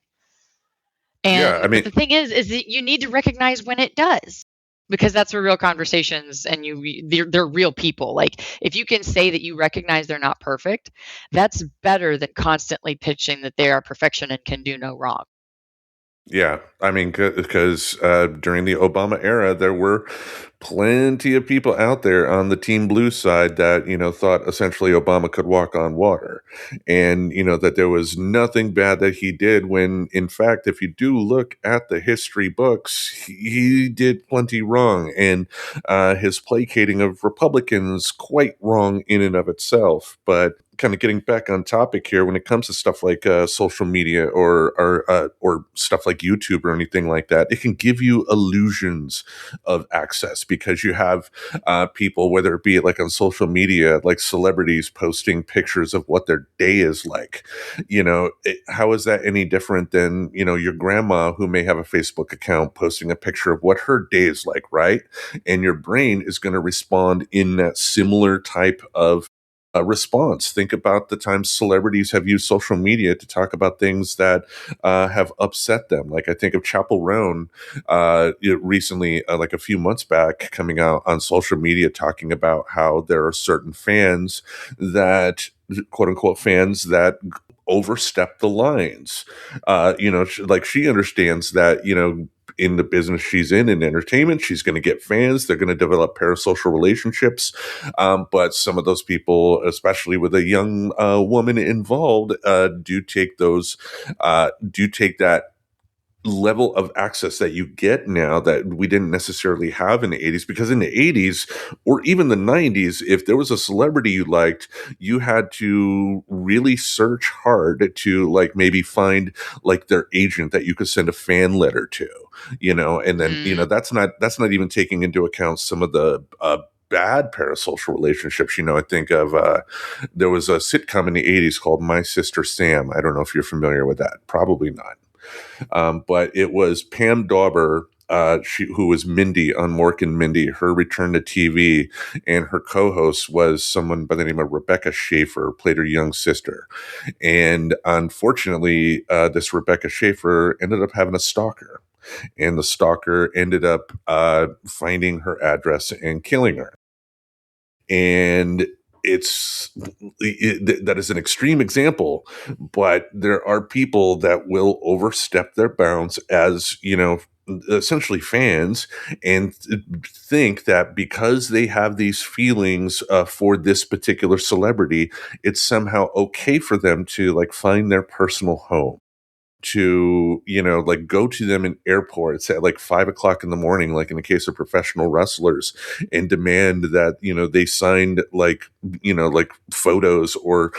yeah. I But mean, the thing is that you need to recognize when it does because that's where real conversations and they're real people. Like if you can say that you recognize they're not perfect, that's better than constantly pitching that they are perfection and can do no wrong. yeah, I mean, because during the Obama era, there were plenty of people out there on the Team Blue side that thought essentially Obama could walk on water, and that there was nothing bad that he did. When in fact, if you do look at the history books, he did plenty wrong, and his placating of Republicans quite wrong in and of itself. But kind of getting back on topic here, when it comes to stuff like social media or stuff like YouTube or anything like that, it can give you illusions of access because you have people, whether it be like on social media, like celebrities posting pictures of what their day is like. How is that any different than your grandma who may have a Facebook account posting a picture of what her day is like, right? And your brain is going to respond in that similar type of a response. Think about the times celebrities have used social media to talk about things that have upset them. Like I think of Chapel Roan recently, like a few months back, coming out on social media talking about how there are certain fans that, quote unquote, fans that overstep the lines. Like she understands that, in the business she's in entertainment, she's going to get fans. They're going to develop parasocial relationships. But some of those people, especially with a young woman involved, do take that level of access that you get now that we didn't necessarily have in the 80s, because in the 80s or even the 90s, if there was a celebrity you liked, you had to really search hard to like maybe find like their agent that you could send a fan letter to, and then Mm. that's not even taking into account some of the bad parasocial relationships. I think of there was a sitcom in the 80s called My Sister Sam. I don't know if you're familiar with that. Probably not. But it was Pam Dauber, who was Mindy on Mork and Mindy, her return to TV, and her co-host was someone by the name of Rebecca Schaefer, played her young sister. And unfortunately, this Rebecca Schaefer ended up having a stalker, and the stalker ended up finding her address and killing her. And that is an extreme example, but there are people that will overstep their bounds, as essentially fans, and think that because they have these feelings for this particular celebrity, it's somehow okay for them to like find their personal home, to like go to them in airports at like 5 o'clock in the morning, like in the case of professional wrestlers, and demand that they signed like photos or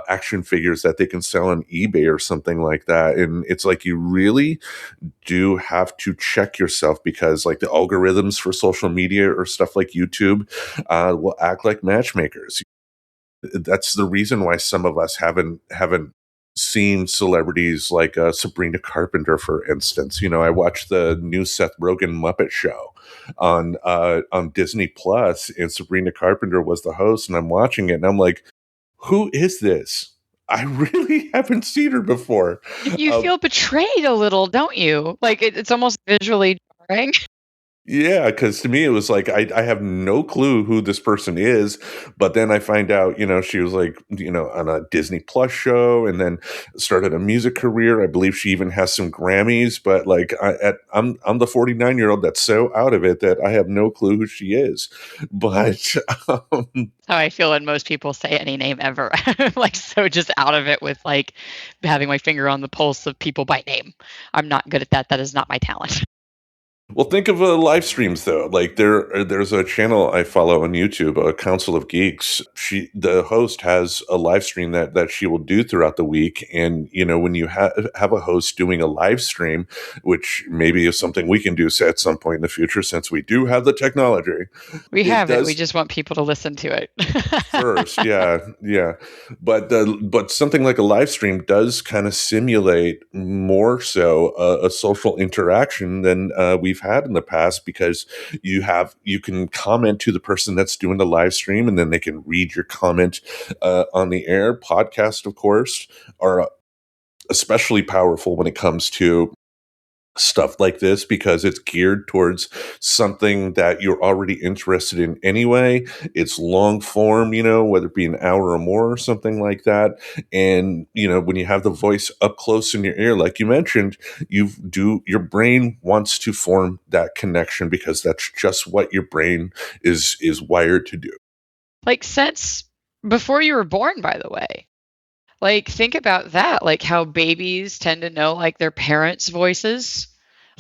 action figures that they can sell on eBay or something like that. And it's like, you really do have to check yourself, because like the algorithms for social media or stuff like YouTube will act like matchmakers. That's the reason why some of us haven't seen celebrities like Sabrina Carpenter, for instance. I watched the new Seth Rogen Muppet Show on Disney Plus, and Sabrina Carpenter was the host. And I'm watching it, and I'm like, "Who is this? I really haven't seen her before." You Um, feel betrayed a little, don't you? Like it's almost visually jarring. Yeah, because to me it was like I have no clue who this person is, but then I find out, she was like, on a Disney Plus show, and then started a music career. I believe she even has some Grammys, but like I'm the 49-year-old that's so out of it that I have no clue who she is. But um, How I feel when most people say any name ever. I'm like so just out of it with like having my finger on the pulse of people by name. I'm not good at that. That is not my talent. well, think of live streams though. Like there's a channel I follow on YouTube, a Council of Geeks. The host has a live stream that she will do throughout the week, and when you have a host doing a live stream, which maybe is something we can do at some point in the future, since we do have the technology, We it have it. We does. just want people to listen to it. First, yeah, yeah, but something like a live stream does kind of simulate more so a social interaction than we've had in the past, because you can comment to the person that's doing the live stream, and then they can read your comment on the air. Podcast, of course, are especially powerful when it comes to stuff like this, because it's geared towards something that you're already interested in anyway. It's long form, whether it be an hour or more or something like that. And when you have the voice up close in your ear, like you mentioned, your brain wants to form that connection, because that's just what your brain is wired to do. Like since before you were born, by the way. Like, think about that, like, how babies tend to know, like, their parents' voices,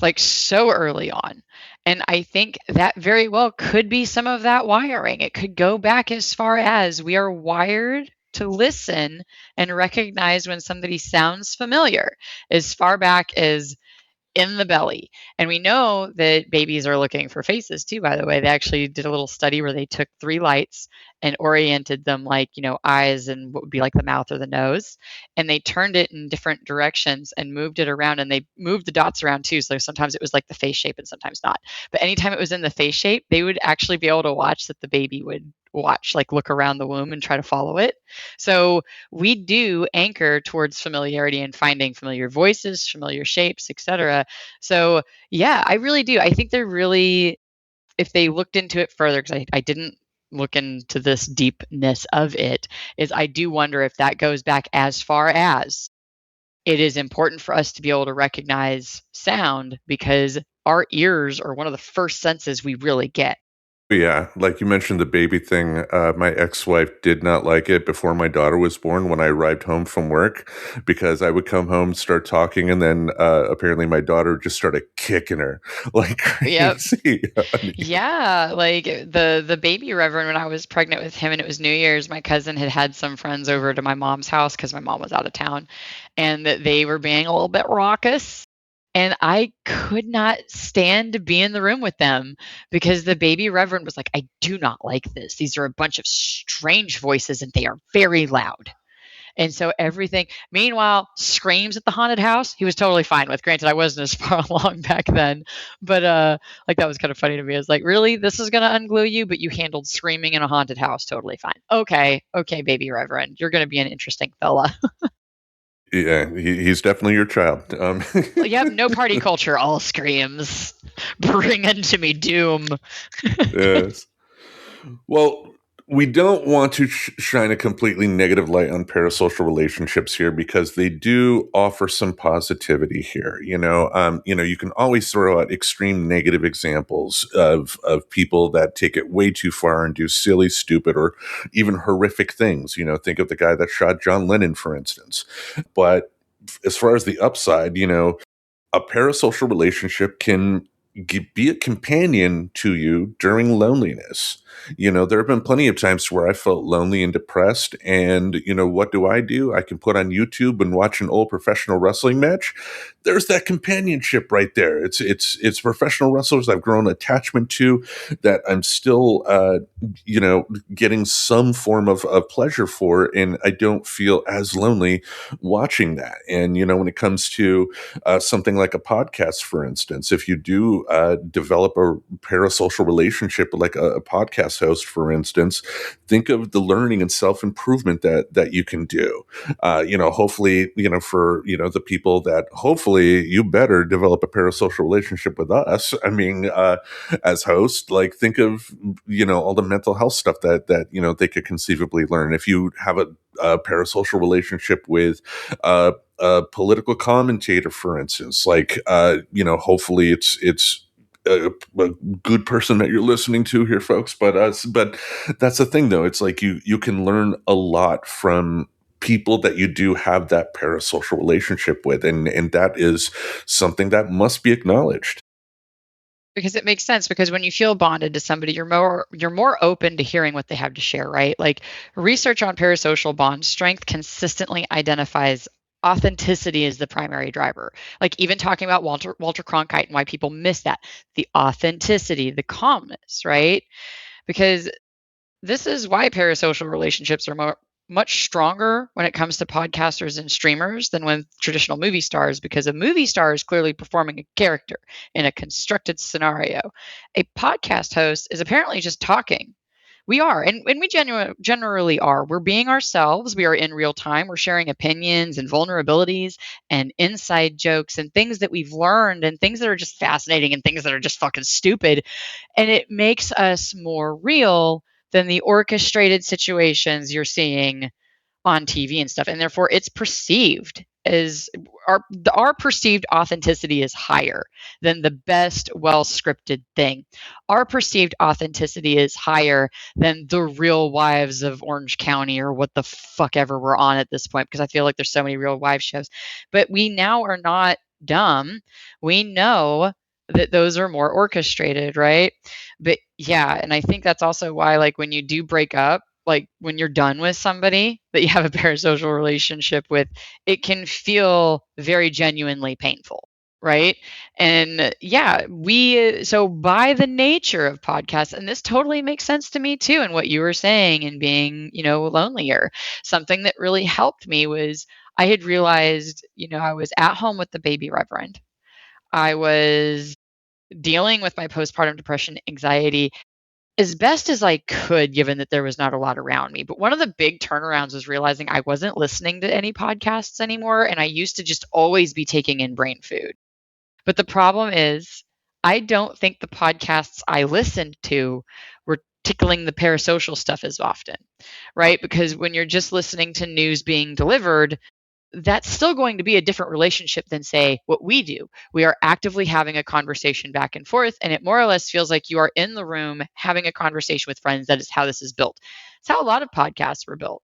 like, so early on, and I think that very well could be some of that wiring. It could go back as far as we are wired to listen and recognize when somebody sounds familiar, as far back as in the belly. And we know that babies are looking for faces too, by the way. They actually did a little study where they took three lights and oriented them like, eyes and what would be like the mouth or the nose. And they turned it in different directions and moved it around, and they moved the dots around too. So sometimes it was like the face shape and sometimes not. But anytime it was in the face shape, they would actually be able to watch that the baby would watch, like look around the womb and try to follow it. So we do anchor towards familiarity and finding familiar voices, familiar shapes, etc. So yeah, I really do. I think they're really, if they looked into it further, because I didn't look into this deepness of it, is I do wonder if that goes back as far as it is important for us to be able to recognize sound, because our ears are one of the first senses we really get. Yeah, like you mentioned the baby thing. My ex-wife did not like it before my daughter was born, when I arrived home from work, because I would come home, start talking, and then apparently my daughter just started kicking her like Yep. crazy. Yeah, like the baby reverend, when I was pregnant with him and it was New Year's, my cousin had some friends over to my mom's house because my mom was out of town, and that they were being a little bit raucous. And I could not stand to be in the room with them because the baby reverend was like, I do not like this. These are a bunch of strange voices and they are very loud. And so everything, meanwhile, screams at the haunted house, he was totally fine with. Granted, I wasn't as far along back then, but like that was kind of funny to me. I was like, really, this is gonna unglue you, but you handled screaming in a haunted house totally fine. Okay, okay, baby reverend, you're gonna be an interesting fella. Yeah, he's definitely your child. Yep, no party culture, all screams. Bring unto me doom. Yes. Well, We don't want to shine a completely negative light on parasocial relationships here because they do offer some positivity here. You can always throw out extreme negative examples of people that take it way too far and do silly, stupid, or even horrific things. Think of the guy that shot John Lennon, for instance. But as far as the upside, a parasocial relationship can be a companion to you during loneliness. There have been plenty of times where I felt lonely and depressed. And, what do? I can put on YouTube and watch an old professional wrestling match. There's that companionship right there. It's professional wrestlers I've grown attachment to that I'm still, getting some form of pleasure for. And I don't feel as lonely watching that. And, when it comes to something like a podcast, for instance, if you do develop a parasocial relationship with like a podcast host, for instance, think of the learning and self-improvement that you can do. Hopefully, for the people that hopefully you better develop a parasocial relationship with us. I mean, as host, like think of all the mental health stuff that they could conceivably learn if you have a parasocial relationship with a political commentator, for instance. Like, hopefully it's a good person that you're listening to here, folks. But that's the thing, though. It's like you can learn a lot from people that you do have that parasocial relationship with, and that is something that must be acknowledged. Because it makes sense, because when you feel bonded to somebody, you're more open to hearing what they have to share, right? Like research on parasocial bond strength consistently identifies authenticity as the primary driver. Like even talking about Walter Cronkite and why people miss that, the authenticity, the calmness, right? Because this is why parasocial relationships are much stronger when it comes to podcasters and streamers than with traditional movie stars, because a movie star is clearly performing a character in a constructed scenario. A podcast host is apparently just talking. We are, and we generally are. We're being ourselves. We are in real time. We're sharing opinions and vulnerabilities and inside jokes and things that we've learned and things that are just fascinating and things that are just fucking stupid. And it makes us more real than the orchestrated situations you're seeing on TV and stuff, and therefore it's perceived as our perceived authenticity is higher than the best well scripted thing. Our perceived authenticity is higher than the Real Wives of Orange County or what the fuck ever we're on at this point, because I feel like there's so many Real Wives shows. But we now are not dumb. We know that those are more orchestrated, right? But yeah, and I think that's also why, like, when you do break up, like when you're done with somebody that you have a parasocial relationship with, it can feel very genuinely painful, right? And yeah, so by the nature of podcasts, and this totally makes sense to me too, and what you were saying and being, lonelier, something that really helped me was I had realized, I was at home with the baby reverend. I was dealing with my postpartum depression, anxiety, as best as I could, given that there was not a lot around me. But one of the big turnarounds was realizing I wasn't listening to any podcasts anymore. And I used to just always be taking in brain food. But the problem is, I don't think the podcasts I listened to were tickling the parasocial stuff as often, right? Because when you're just listening to news being delivered, that's still going to be a different relationship than, say, what we do. We are actively having a conversation back and forth, and it more or less feels like you are in the room having a conversation with friends. That is how this is built. It's how a lot of podcasts were built.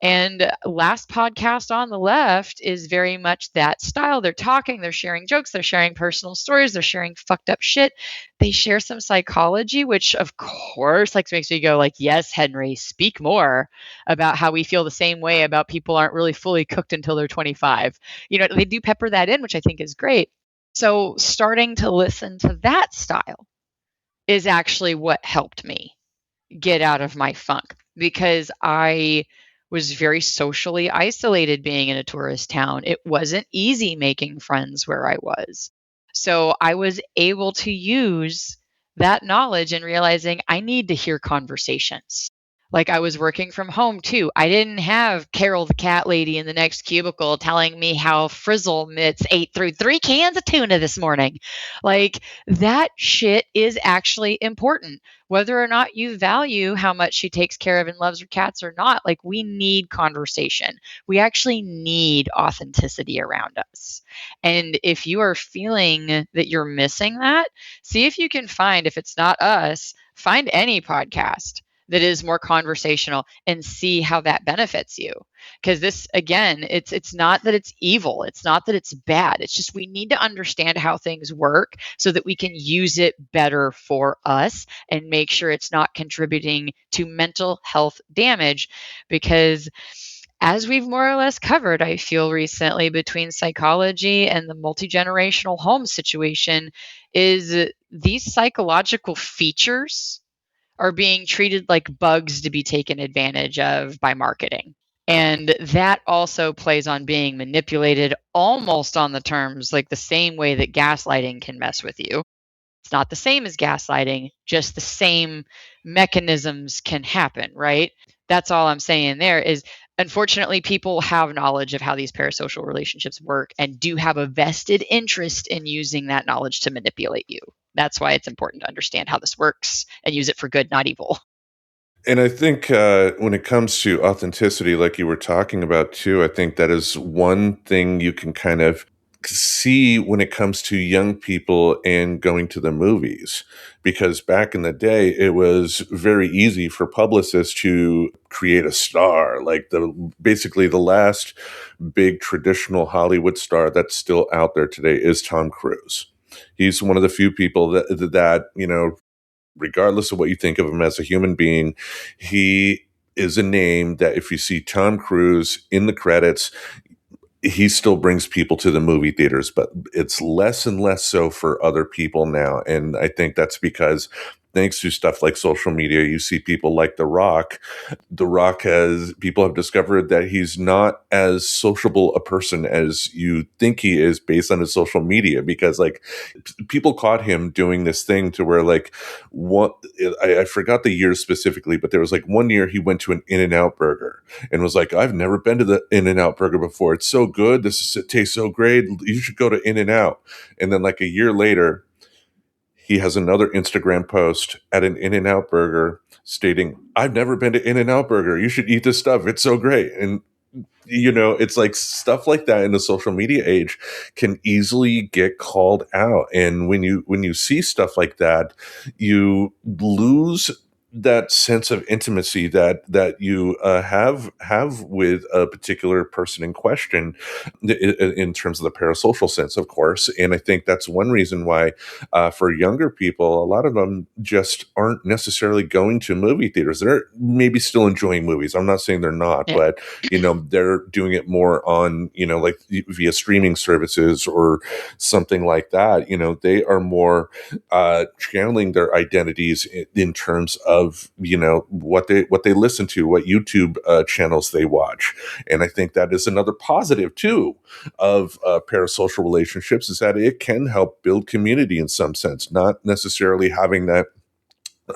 And last podcast on the left is very much that style. They're talking, they're sharing jokes, they're sharing personal stories, they're sharing fucked up shit. They share some psychology, which of course like makes me go like, yes, Henry, speak more about how we feel the same way about people aren't really fully cooked until they're 25. They do pepper that in, which I think is great. So starting to listen to that style is actually what helped me get out of my funk, because I was very socially isolated being in a tourist town. It wasn't easy making friends where I was. So I was able to use that knowledge and realizing I need to hear conversations. Like, I was working from home too. I didn't have Carol the cat lady in the next cubicle telling me how Frizzle Mitts ate through 3 cans of tuna this morning. Like, that shit is actually important. Whether or not you value how much she takes care of and loves her cats or not, like, we need conversation. We actually need authenticity around us. And if you are feeling that you're missing that, see if you can find, if it's not us, find any podcast that is more conversational and see how that benefits you. Because this, again, it's not that it's evil, it's not that it's bad, it's just we need to understand how things work so that we can use it better for us and make sure it's not contributing to mental health damage. Because as we've more or less covered, I feel recently, between psychology and the multi-generational home situation, is these psychological features are being treated like bugs to be taken advantage of by marketing. And that also plays on being manipulated almost on the terms, like the same way that gaslighting can mess with you. It's not the same as gaslighting, just the same mechanisms can happen, right? That's all I'm saying there is, unfortunately, people have knowledge of how these parasocial relationships work and do have a vested interest in using that knowledge to manipulate you. That's why it's important to understand how this works and use it for good, not evil. And I think when it comes to authenticity, like you were talking about too, I think that is one thing you can kind of see when it comes to young people and going to the movies. Because back in the day, it was very easy for publicists to create a star. Like basically the last big traditional Hollywood star that's still out there today is Tom Cruise. He's one of the few people that regardless of what you think of him as a human being, he is a name that if you see Tom Cruise in the credits, he still brings people to the movie theaters, but it's less and less so for other people now. And I think that's because thanks to stuff like social media, you see people like The Rock. The Rock has people have discovered that he's not as sociable a person as you think he is based on his social media because like people caught him doing this thing to where like what I forgot the year specifically, but there was like one year he went to an In-N-Out burger and was like, I've never been to the In-N-Out burger before. It's so good. It tastes so great. You should go to In-N-Out. And then like a year later, he has another Instagram post at an In-N-Out burger stating, I've never been to In-N-Out burger. You should eat this stuff. It's so great. And it's like stuff like that in the social media age can easily get called out. And when you see stuff like that, you lose that sense of intimacy that you have with a particular person in question in terms of the parasocial sense, of course. And I think that's one reason why for younger people, a lot of them just aren't necessarily going to movie theaters. They're maybe still enjoying movies. I'm not saying they're not, Yeah. but they're doing it more on like via streaming services or something like that. They are more channeling their identities in terms of what they listen to, what YouTube channels they watch. And I think that is another positive too of parasocial relationships, is that it can help build community in some sense, not necessarily having that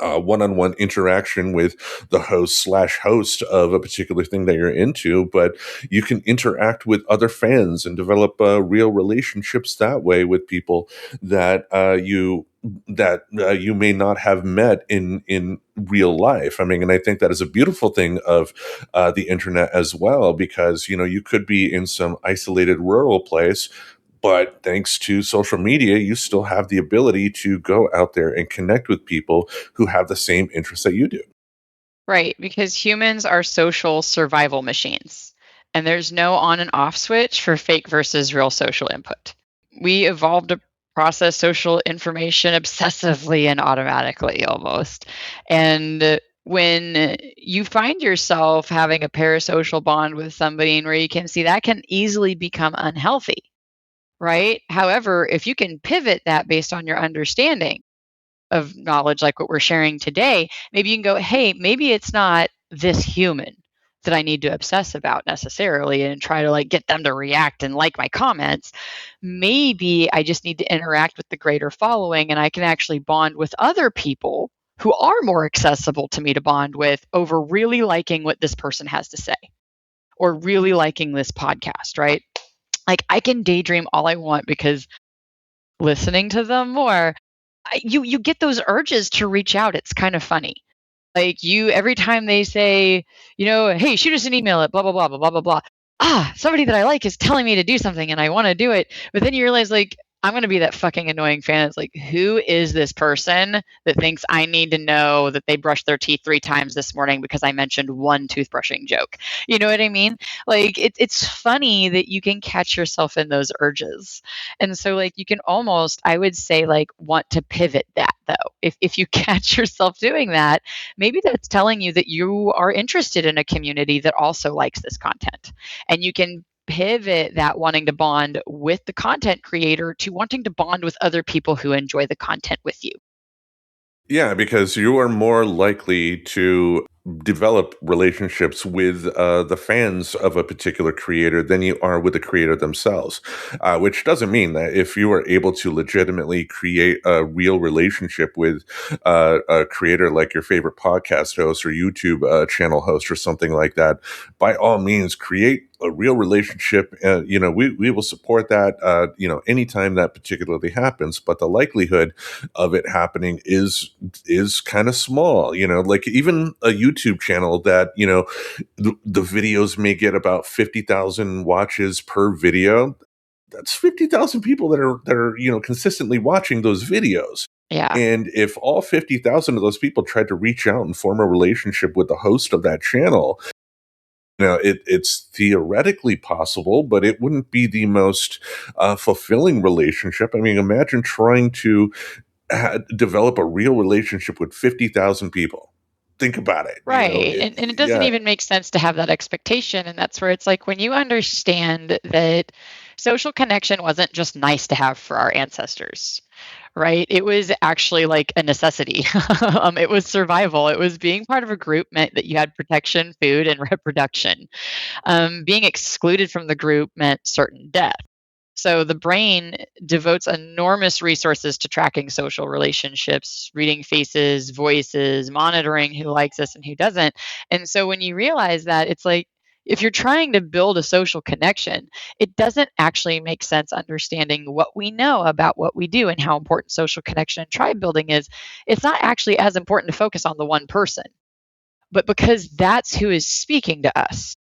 one-on-one interaction with the host/host of a particular thing that you're into, but you can interact with other fans and develop real relationships that way with people that you may not have met in real life. I mean, and I think that is a beautiful thing of the internet as well, because you could be in some isolated rural place, but thanks to social media, you still have the ability to go out there and connect with people who have the same interests that you do. Right, because humans are social survival machines, and there's no on and off switch for fake versus real social input. We evolved to process social information obsessively and automatically almost. And when you find yourself having a parasocial bond with somebody and where you can see that can easily become unhealthy, right? However, if you can pivot that based on your understanding of knowledge like what we're sharing today, maybe you can go, hey, maybe it's not this human that I need to obsess about necessarily and try to like get them to react and like my comments. Maybe I just need to interact with the greater following and I can actually bond with other people who are more accessible to me to bond with over really liking what this person has to say or really liking this podcast, right? Like I can daydream all I want because listening to them more, you get those urges to reach out. It's kind of funny. Like you, every time they say, hey, shoot us an email at blah blah blah blah blah blah blah. Somebody that I like is telling me to do something, and I want to do it. But then you realize, like, I'm going to be that fucking annoying fan. It's like, who is this person that thinks I need to know that they brushed their teeth 3 times this morning because I mentioned one toothbrushing joke? You know what I mean? Like, it's funny that you can catch yourself in those urges. And so, like, you can almost, I would say, like, want to pivot that, though. If you catch yourself doing that, maybe that's telling you that you are interested in a community that also likes this content. And you can pivot that wanting to bond with the content creator to wanting to bond with other people who enjoy the content with you. Yeah, because you are more likely to develop relationships with the fans of a particular creator than you are with the creator themselves. Which doesn't mean that if you are able to legitimately create a real relationship with a creator like your favorite podcast host or YouTube channel host or something like that, by all means, create a real relationship. We will support that, anytime that particularly happens. But the likelihood of it happening is kind of small. Like even a YouTube channel that the videos may get about 50,000 watches per video. That's 50,000 people that are consistently watching those videos. Yeah. And if all 50,000 of those people tried to reach out and form a relationship with the host of that channel, it's theoretically possible, but it wouldn't be the most fulfilling relationship. I mean, imagine trying to develop a real relationship with 50,000 people. Think about it. Right. And it doesn't Yeah, even make sense to have that expectation. And that's where it's like when you understand that social connection wasn't just nice to have for our ancestors, right? It was actually like a necessity. It was survival. It was being part of a group meant that you had protection, food, and reproduction. Being excluded from the group meant certain death. So the brain devotes enormous resources to tracking social relationships, reading faces, voices, monitoring who likes us and who doesn't. And so when you realize that, it's like if you're trying to build a social connection, it doesn't actually make sense understanding what we know about what we do and how important social connection and tribe building is. It's not actually as important to focus on the one person, but because that's who is speaking to us,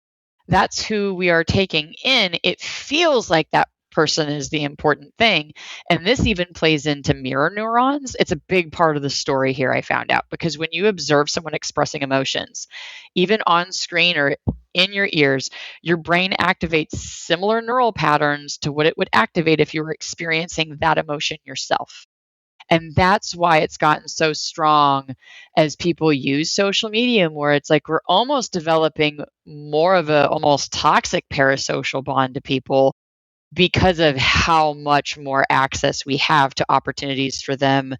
that's who we are taking in, it feels like that person is the important thing. And this even plays into mirror neurons. It's a big part of the story here, I found out, because when you observe someone expressing emotions, even on screen or in your ears, your brain activates similar neural patterns to what it would activate if you were experiencing that emotion yourself. And that's why it's gotten so strong as people use social media more. It's like we're almost developing more of a almost toxic parasocial bond to people because of how much more access we have to opportunities for them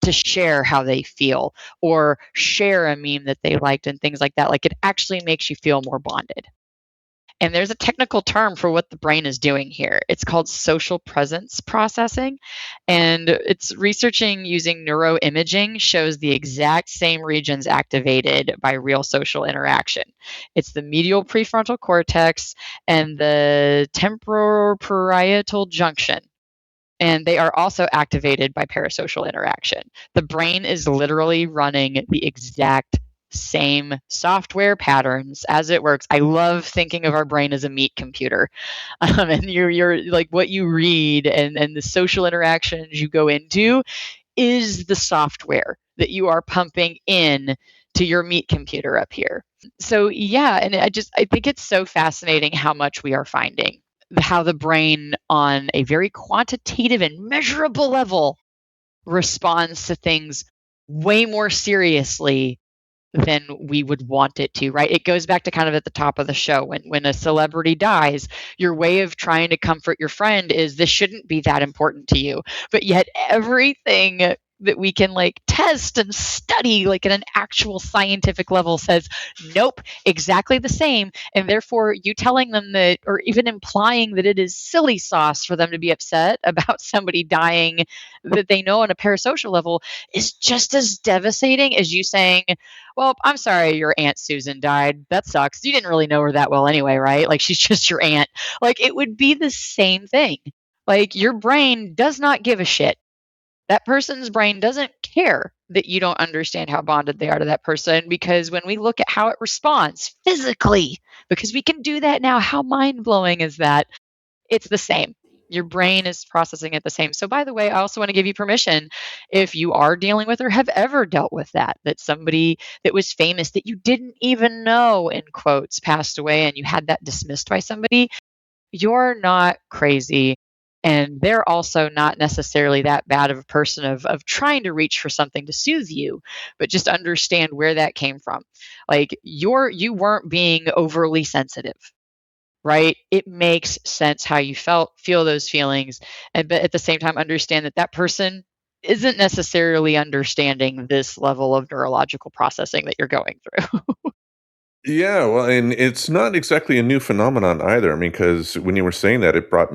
to share how they feel or share a meme that they liked and things like that. Like it actually makes you feel more bonded. And there's a technical term for what the brain is doing here. It's called social presence processing. And it's researching using neuroimaging shows the exact same regions activated by real social interaction. It's the medial prefrontal cortex and the temporoparietal junction. And they are also activated by parasocial interaction. The brain is literally running the exact same software patterns as it works. I love thinking of our brain as a meat computer. And you're like what you read and the social interactions you go into is the software that you are pumping in to your meat computer up here. So yeah, and I think it's so fascinating how much we are finding how the brain on a very quantitative and measurable level responds to things way more seriously than we would want it to, right? It goes back to kind of at the top of the show when a celebrity dies, your way of trying to comfort your friend is this shouldn't be that important to you. But yet everything that we can like test and study like at an actual scientific level says nope, exactly the same, and therefore you telling them that or even implying that it is silly sauce for them to be upset about somebody dying that they know on a parasocial level is just as devastating as you saying, well, I'm sorry your aunt Susan died, that sucks, you didn't really know her that well anyway, right? Like she's just your aunt. Like it would be the same thing. Like your brain does not give a shit. That person's brain doesn't care that you don't understand how bonded they are to that person, because when we look at how it responds physically, because we can do that now, how mind blowing is that? It's the same. Your brain is processing it the same. So, by the way, I also want to give you permission if you are dealing with or have ever dealt with that, that somebody that was famous that you didn't even know, in quotes, passed away and you had that dismissed by somebody, you're not crazy. And they're also not necessarily that bad of a person of trying to reach for something to soothe you, but just understand where that came from. Like you weren't being overly sensitive, right? It makes sense how you feel those feelings, and but at the same time understand that that person isn't necessarily understanding this level of neurological processing that you're going through. Yeah, well, and it's not exactly a new phenomenon either. I mean, because when you were saying that, it brought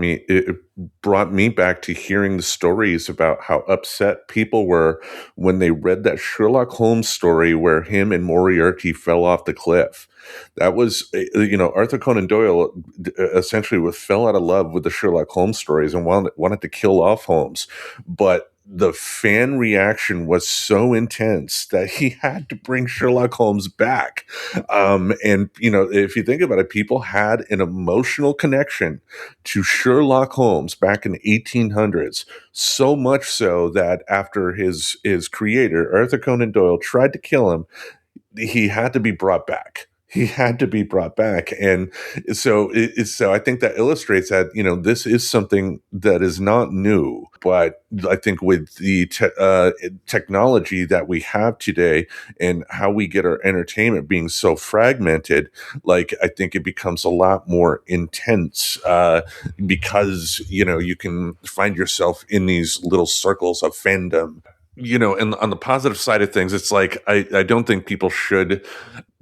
me back to hearing the stories about how upset people were when they read that Sherlock Holmes story where him and Moriarty fell off the cliff. That was, Arthur Conan Doyle essentially fell out of love with the Sherlock Holmes stories and wanted to kill off Holmes, but the fan reaction was so intense that he had to bring Sherlock Holmes back. And if you think about it, people had an emotional connection to Sherlock Holmes back in the 1800s, so much so that after his creator Arthur Conan Doyle tried to kill him, he had to be brought back. He had to be brought back, and so I think that illustrates that this is something that is not new. But I think with the technology that we have today and how we get our entertainment being so fragmented, like I think it becomes a lot more intense because you can find yourself in these little circles of fandom. And on the positive side of things, it's like I don't think people should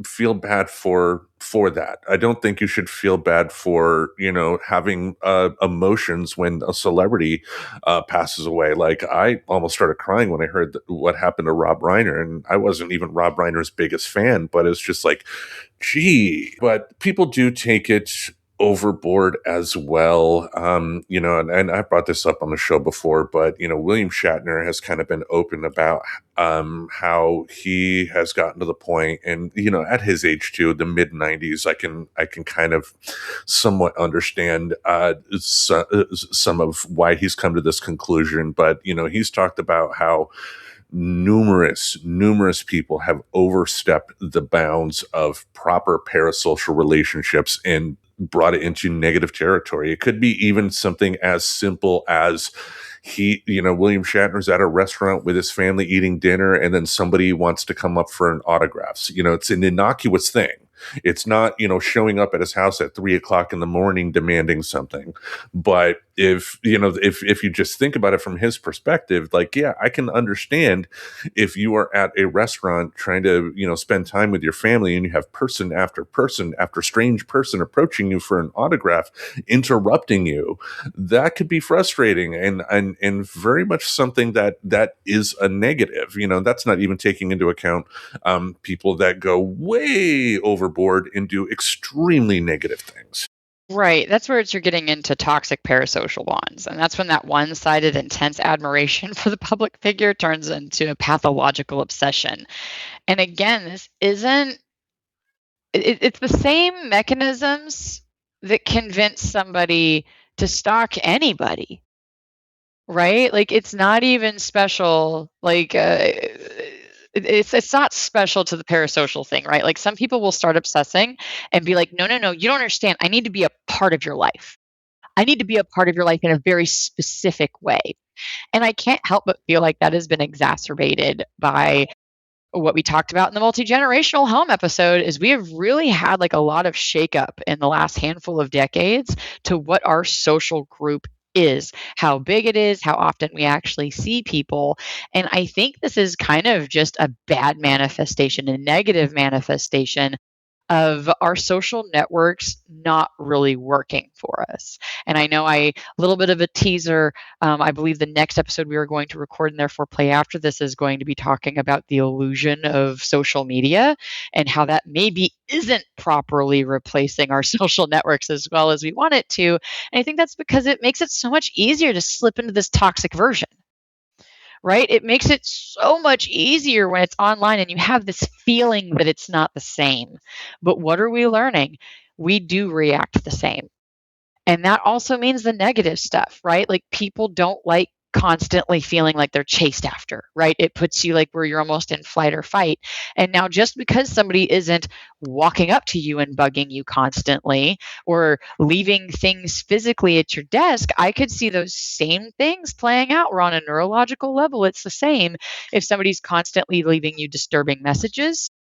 feel bad for that. I don't think you should feel bad for having emotions when a celebrity passes away. Like I almost started crying when I heard what happened to Rob Reiner, and I wasn't even Rob Reiner's biggest fan, but it's just like, gee. But people do take it overboard as well. And I brought this up on the show before, but William Shatner has kind of been open about how he has gotten to the point, and at his age too, the mid '90s, I can kind of somewhat understand some of why he's come to this conclusion. But he's talked about how numerous people have overstepped the bounds of proper parasocial relationships and brought it into negative territory. It could be even something as simple as William Shatner's at a restaurant with his family eating dinner, and then somebody wants to come up for an autograph. It's an innocuous thing. It's not, showing up at his house at 3 o'clock in the morning demanding something. But if you just think about it from his perspective, like, yeah, I can understand if you are at a restaurant trying to, spend time with your family and you have person after strange person approaching you for an autograph, interrupting you, that could be frustrating and very much something that is a negative. That's not even taking into account people that go way overboard and do extremely negative things. Right. That's where you're getting into toxic parasocial bonds. And that's when that one sided intense admiration for the public figure turns into a pathological obsession. And again, this isn't, it's the same mechanisms that convince somebody to stalk anybody, right? Like it's not even special. Like, it's not special to the parasocial thing, right? Like some people will start obsessing and be like, no, no, no, you don't understand. I need to be a part of your life. I need to be a part of your life in a very specific way. And I can't help but feel like that has been exacerbated by what we talked about in the multi-generational home episode is we have really had like a lot of shakeup in the last handful of decades to what our social group is, how big it is, how often we actually see people. And I think this is kind of just a bad manifestation, a negative manifestation of our social networks not really working for us. And I know a little bit of a teaser. I believe the next episode we are going to record and therefore play after this is going to be talking about the illusion of social media and how that maybe isn't properly replacing our social networks as well as we want it to. And I think that's because it makes it so much easier to slip into this toxic version, right? It makes it so much easier when it's online and you have this feeling that it's not the same. But what are we learning? We do react the same. And that also means the negative stuff, right? Like people don't like constantly feeling like they're chased after, right? It puts you like where you're almost in flight or fight. And now just because somebody isn't walking up to you and bugging you constantly or leaving things physically at your desk, I could see those same things playing out. We're on a neurological level. It's the same. If somebody's constantly leaving you disturbing messages,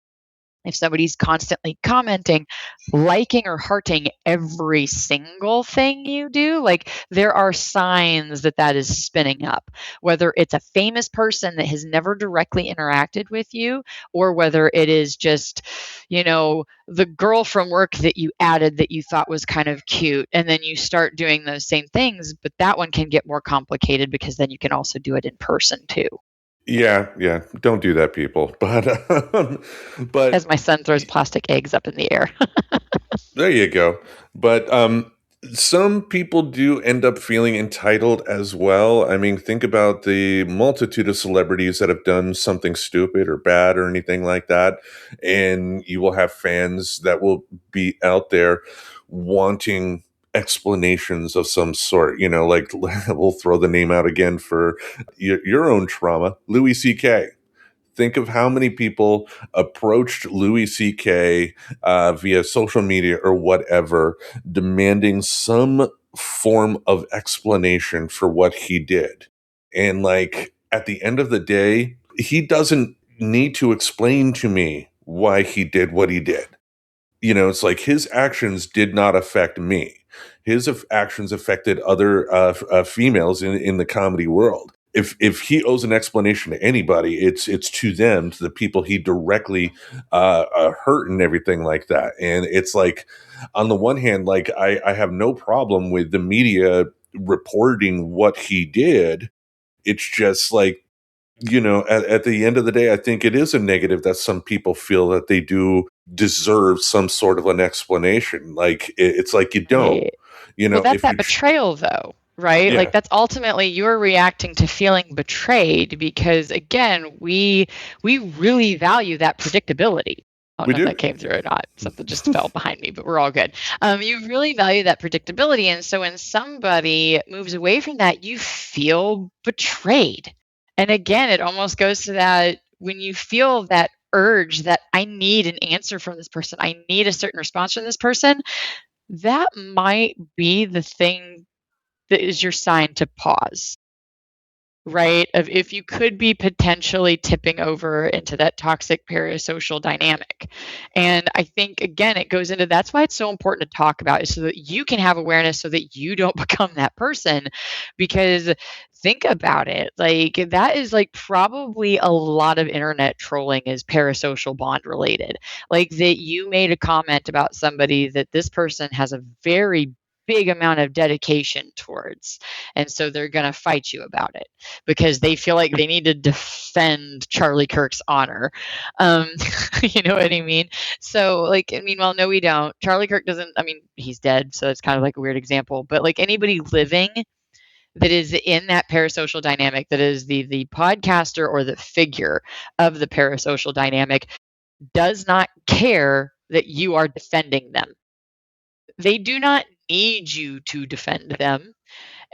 if somebody's constantly commenting, liking, or hearting every single thing you do, like there are signs that that is spinning up. Whether it's a famous person that has never directly interacted with you, or whether it is just, the girl from work that you added that you thought was kind of cute, and then you start doing those same things, but that one can get more complicated because then you can also do it in person too. Yeah, yeah. Don't do that, people. But As my son throws plastic eggs up in the air. there you go. But some people do end up feeling entitled as well. I mean, think about the multitude of celebrities that have done something stupid or bad or anything like that. And you will have fans that will be out there wanting explanations of some sort. Like we'll throw the name out again for your own trauma, Louis C.K. Think of how many people approached Louis C.K. Via social media or whatever, demanding some form of explanation for what he did. And like at the end of the day, he doesn't need to explain to me why he did what he did. It's like his actions did not affect me. His actions affected other females in the comedy world. If he owes an explanation to anybody, it's to them, to the people he directly hurt and everything like that. And it's like, on the one hand, like I have no problem with the media reporting what he did. It's just like, at the end of the day, I think it is a negative that some people feel that they do deserve some sort of an explanation. Like it's like you don't, Right. Well, that's if that betrayal, though, right? Like yeah, that's ultimately you're reacting to feeling betrayed because again, we really value that predictability. I don't we know if do. that came through or not. Something just fell behind me, but we're all good. You really value that predictability, and so when somebody moves away from that, you feel betrayed. And again, it almost goes to that when you feel that urge that I need an answer from this person, I need a certain response from this person, that might be the thing that is your sign to pause, right? Of if you could be potentially tipping over into that toxic parasocial dynamic. And I think, again, it goes into that's why it's so important to talk about is so that you can have awareness so that you don't become that person. Because think about it, like that is like probably a lot of internet trolling is parasocial bond related. Like that you made a comment about somebody that this person has a very big amount of dedication towards. And so they're going to fight you about it because they feel like they need to defend Charlie Kirk's honor. Um, you know what I mean? So, like, meanwhile, no, we don't. Charlie Kirk doesn't, I mean, he's dead. So it's kind of like a weird example. But like anybody living that is in that parasocial dynamic, that is the podcaster or the figure of the parasocial dynamic, does not care that you are defending them. They do not need you to defend them.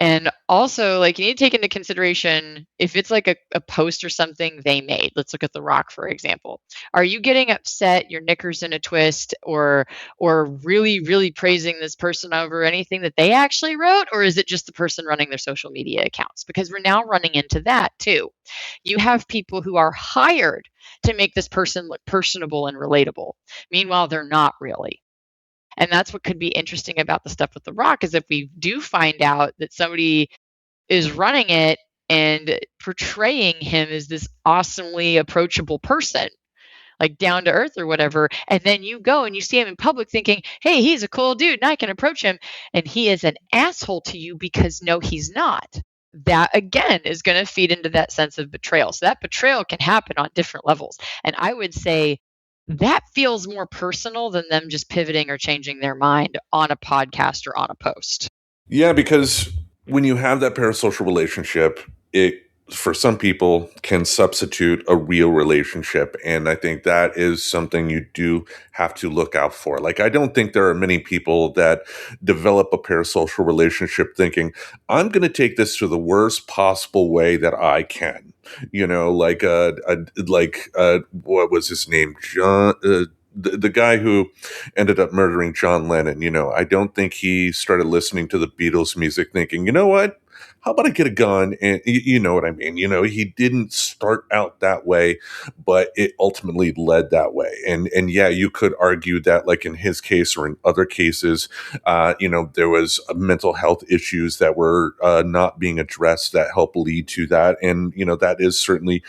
And also, like, you need to take into consideration if it's like a post or something they made. Let's look at The Rock, for example. Are you getting upset, your knickers in a twist, or really, really praising this person over anything that they actually wrote? Or is it just the person running their social media accounts? Because we're now running into that too. You have people who are hired to make this person look personable and relatable. Meanwhile, they're not really. And that's what could be interesting about the stuff with The Rock, is if we do find out that somebody is running it and portraying him as this awesomely approachable person, like down to earth or whatever, and then you go and you see him in public thinking, hey, he's a cool dude and I can approach him, and he is an asshole to you because no, he's not. That again is going to feed into that sense of betrayal. So that betrayal can happen on different levels. And I would say that feels more personal than them just pivoting or changing their mind on a podcast or on a post. Yeah, because when you have that parasocial relationship, it for some people can substitute a real relationship. And I think that is something you do have to look out for. Like, I don't think there are many people that develop a parasocial relationship thinking, I'm going to take this to the worst possible way that I can. You know, what was his name? The guy who ended up murdering John Lennon. You know, I don't think he started listening to the Beatles music thinking, you know what? How about I get a gun? And you know what I mean? You know, he didn't start out that way, but it ultimately led that way. And yeah, you could argue that, like in his case or in other cases, you know, there was mental health issues that were not being addressed that helped lead to that. And, you know, that is certainly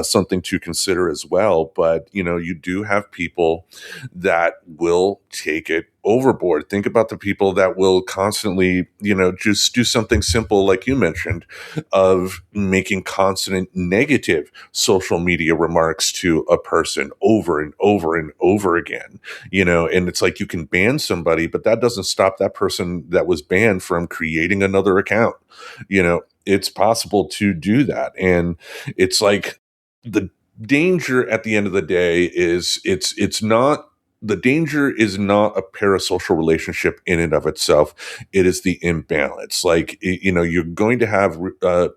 something to consider as well. But, you know, you do have people that will take it overboard. Think about the people that will constantly, you know, just do something simple like you mentioned, of making constant negative social media remarks to a person over and over and over again. You know, and it's like you can ban somebody, but that doesn't stop that person that was banned from creating another account. You know, it's possible to do that. And it's like the danger at the end of the day is it's not the danger is not a parasocial relationship in and of itself. It is the imbalance. Like, you know, you're going to have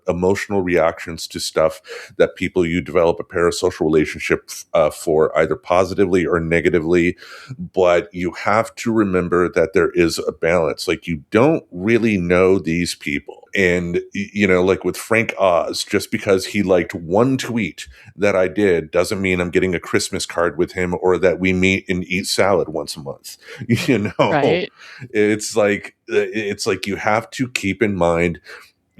emotional reactions to stuff that people you develop a parasocial relationship for, either positively or negatively. But you have to remember that there is a balance. Like, you don't really know these people. And, you know, like with Frank Oz, just because he liked one tweet that I did doesn't mean I'm getting a Christmas card with him, or that we meet and eat salad once a month. You know, Right. it's like you have to keep in mind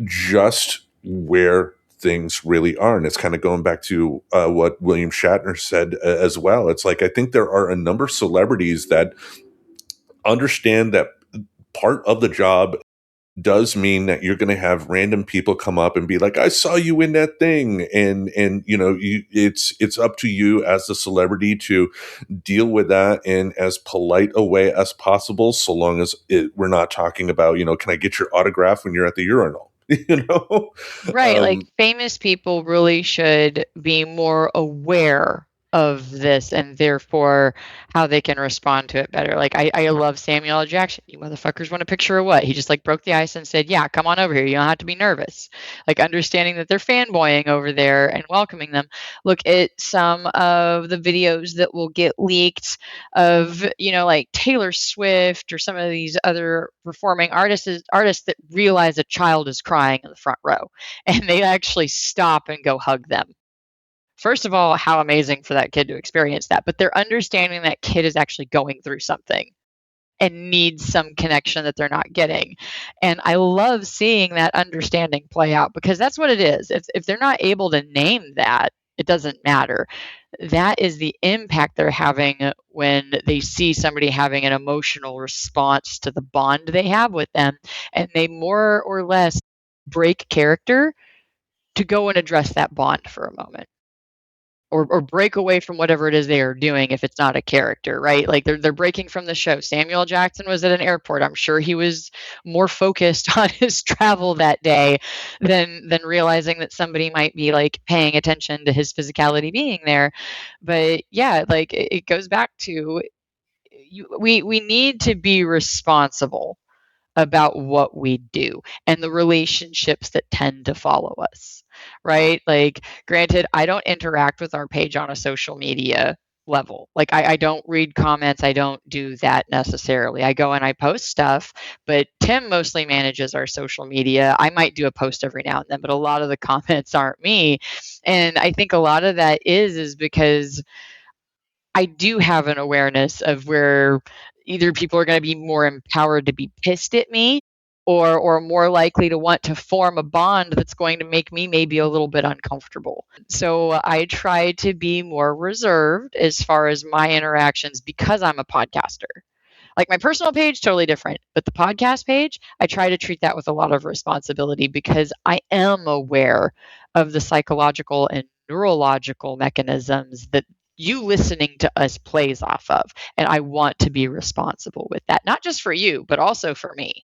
just where things really are. And it's kind of going back to what William Shatner said as well. It's like, I think there are a number of celebrities that understand that part of the job does mean that you're going to have random people come up and be like, I saw you in that thing. And you know, it's up to you as the celebrity to deal with that in as polite a way as possible, so long as we're not talking about, you know, can I get your autograph when you're at the urinal? You know. Right, like, famous people really should be more aware of this and therefore how they can respond to it better. Like, I love Samuel L. Jackson. You motherfuckers want a picture of what? He just, like, broke the ice and said, "Yeah, come on over here. You don't have to be nervous." Like, understanding that they're fanboying over there and welcoming them. Look at some of the videos that will get leaked of, you know, like Taylor Swift or some of these other performing artists that realize a child is crying in the front row, and they actually stop and go hug them. First of all, how amazing for that kid to experience that, but they're understanding that kid is actually going through something and needs some connection that they're not getting. And I love seeing that understanding play out, because that's what it is. If they're not able to name that, it doesn't matter. That is the impact they're having when they see somebody having an emotional response to the bond they have with them, and they more or less break character to go and address that bond for a moment, or break away from whatever it is they are doing if it's not a character, right? Like, they're breaking from the show. Samuel Jackson was at an airport. I'm sure he was more focused on his travel that day than realizing that somebody might be, like, paying attention to his physicality being there. But yeah, like, it goes back to, we need to be responsible about what we do and the relationships that tend to follow us, right? Like, granted, I don't interact with our page on a social media level. Like, I don't read comments. I don't do that necessarily. I go and I post stuff, but Tim mostly manages our social media. I might do a post every now and then, but a lot of the comments aren't me. And I think a lot of that is because I do have an awareness of where, either people are going to be more empowered to be pissed at me, or more likely to want to form a bond that's going to make me maybe a little bit uncomfortable. So I try to be more reserved as far as my interactions because I'm a podcaster. Like my personal page, totally different. But the podcast page, I try to treat that with a lot of responsibility because I am aware of the psychological and neurological mechanisms that you listening to us plays off of. And I want to be responsible with that, not just for you, but also for me.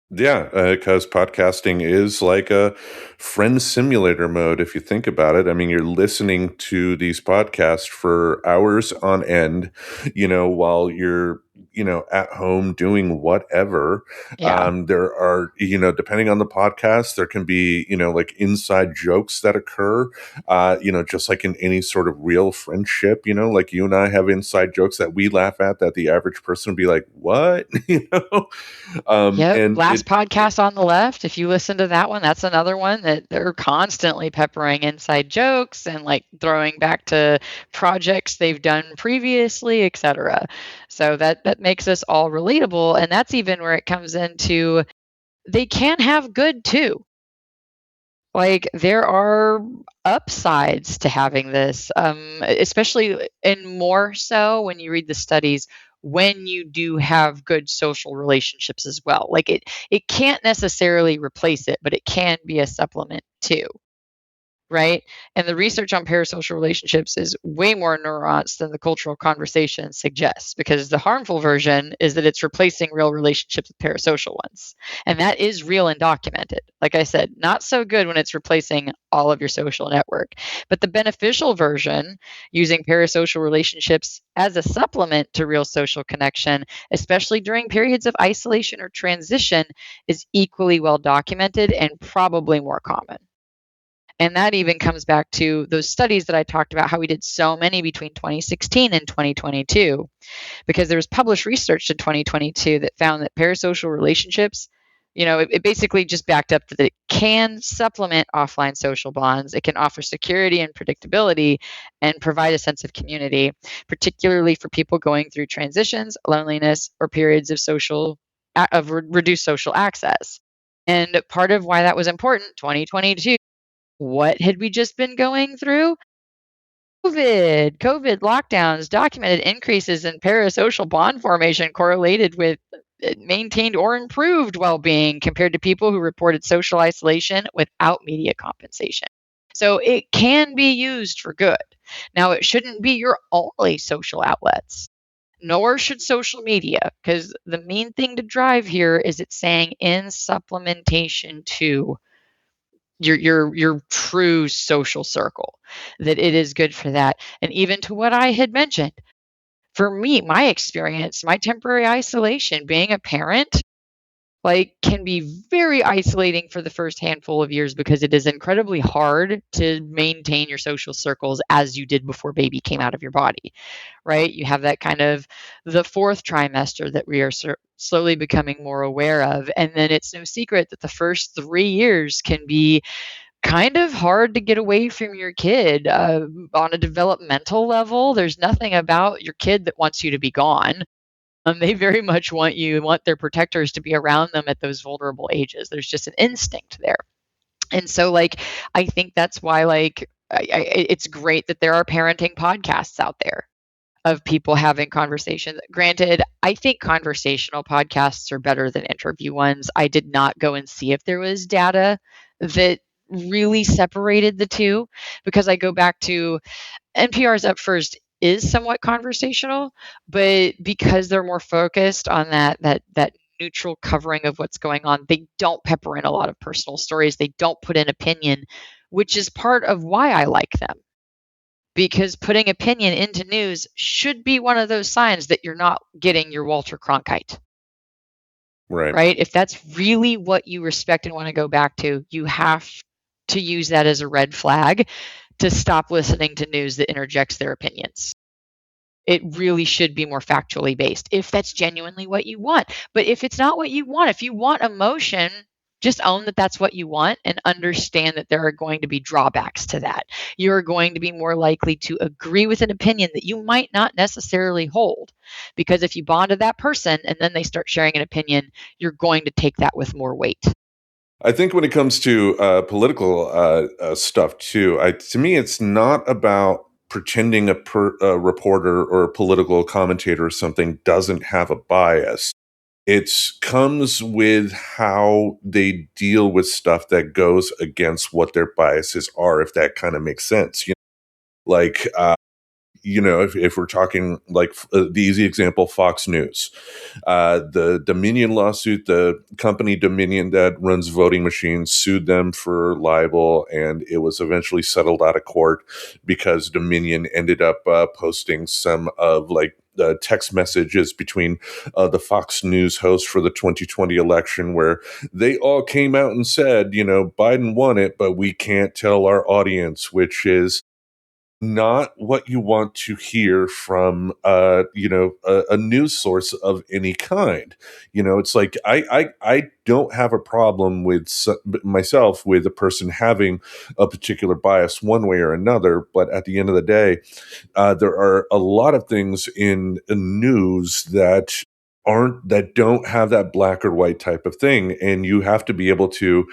Yeah, because podcasting is like a friend simulator mode, if you think about it. I mean, you're listening to these podcasts for hours on end, while you're, at home doing whatever. Yeah. There are, depending on the podcast, there can be, like inside jokes that occur, just like in any sort of real friendship, like you and I have inside jokes that we laugh at that the average person would be like, what? Yep. And Last it, podcast on the left, if you listen to that one, that's another one that they're constantly peppering inside jokes and like throwing back to projects they've done previously, etc. So that makes us all relatable. And that's even where it comes into they can have good too. Like there are upsides to having this, especially and more so when you read the studies when you do have good social relationships as well. Like it can't necessarily replace it, but it can be a supplement too, right? And the research on parasocial relationships is way more nuanced than the cultural conversation suggests because the harmful version is that it's replacing real relationships with parasocial ones. And that is real and documented. Like I said, not so good when it's replacing all of your social network. But the beneficial version, using parasocial relationships as a supplement to real social connection, especially during periods of isolation or transition, is equally well documented and probably more common. And that even comes back to those studies that I talked about, how we did so many between 2016 and 2022, because there was published research in 2022 that found that parasocial relationships, it basically just backed up that it can supplement offline social bonds. It can offer security and predictability and provide a sense of community, particularly for people going through transitions, loneliness, or periods of reduced social access. And part of why that was important, 2022, what had we just been going through? COVID lockdowns documented increases in parasocial bond formation correlated with maintained or improved well-being compared to people who reported social isolation without media compensation. So it can be used for good. Now, it shouldn't be your only social outlets, nor should social media, because the main thing to drive here is it's saying in supplementation to your true social circle, that it is good for that. And even to what I had mentioned, for me, my experience, my temporary isolation, being a parent, like can be very isolating for the first handful of years because it is incredibly hard to maintain your social circles as you did before baby came out of your body, right? You have that kind of the fourth trimester that we are slowly becoming more aware of, and then it's no secret that the first 3 years can be kind of hard to get away from your kid. On a developmental level, there's nothing about your kid that wants you to be gone. They very much want their protectors to be around them at those vulnerable ages. There's just an instinct there. And so, like, I think that's why, like, it's great that there are parenting podcasts out there of people having conversations. Granted, I think conversational podcasts are better than interview ones. I did not go and see if there was data that really separated the two because I go back to NPR's Up First is somewhat conversational, but because they're more focused on that neutral covering of what's going on, they don't pepper in a lot of personal stories. They don't put in opinion, which is part of why I like them, because putting opinion into news should be one of those signs that you're not getting your Walter Cronkite, right. right? If that's really what you respect and want to go back to, you have to use that as a red flag to stop listening to news that interjects their opinions. It really should be more factually based if that's genuinely what you want. But if it's not what you want, if you want emotion, Just own that that's what you want and understand that there are going to be drawbacks to that. You're going to be more likely to agree with an opinion that you might not necessarily hold. Because if you bond to that person and then they start sharing an opinion, you're going to take that with more weight. I think when it comes to political stuff too, to me, it's not about pretending a reporter or a political commentator or something doesn't have a bias. It comes with how they deal with stuff that goes against what their biases are, if that kind of makes sense. Like if we're talking like the easy example, Fox News, the Dominion lawsuit, the company Dominion that runs voting machines sued them for libel, and it was eventually settled out of court because Dominion ended up posting some of like the text messages between the Fox News host for the 2020 election, where they all came out and said, Biden won it, but we can't tell our audience, which is not what you want to hear from a news source of any kind. It's like I don't have a problem with myself with a person having a particular bias one way or another, but at the end of the day, there are a lot of things in news that don't have that black or white type of thing, and you have to be able to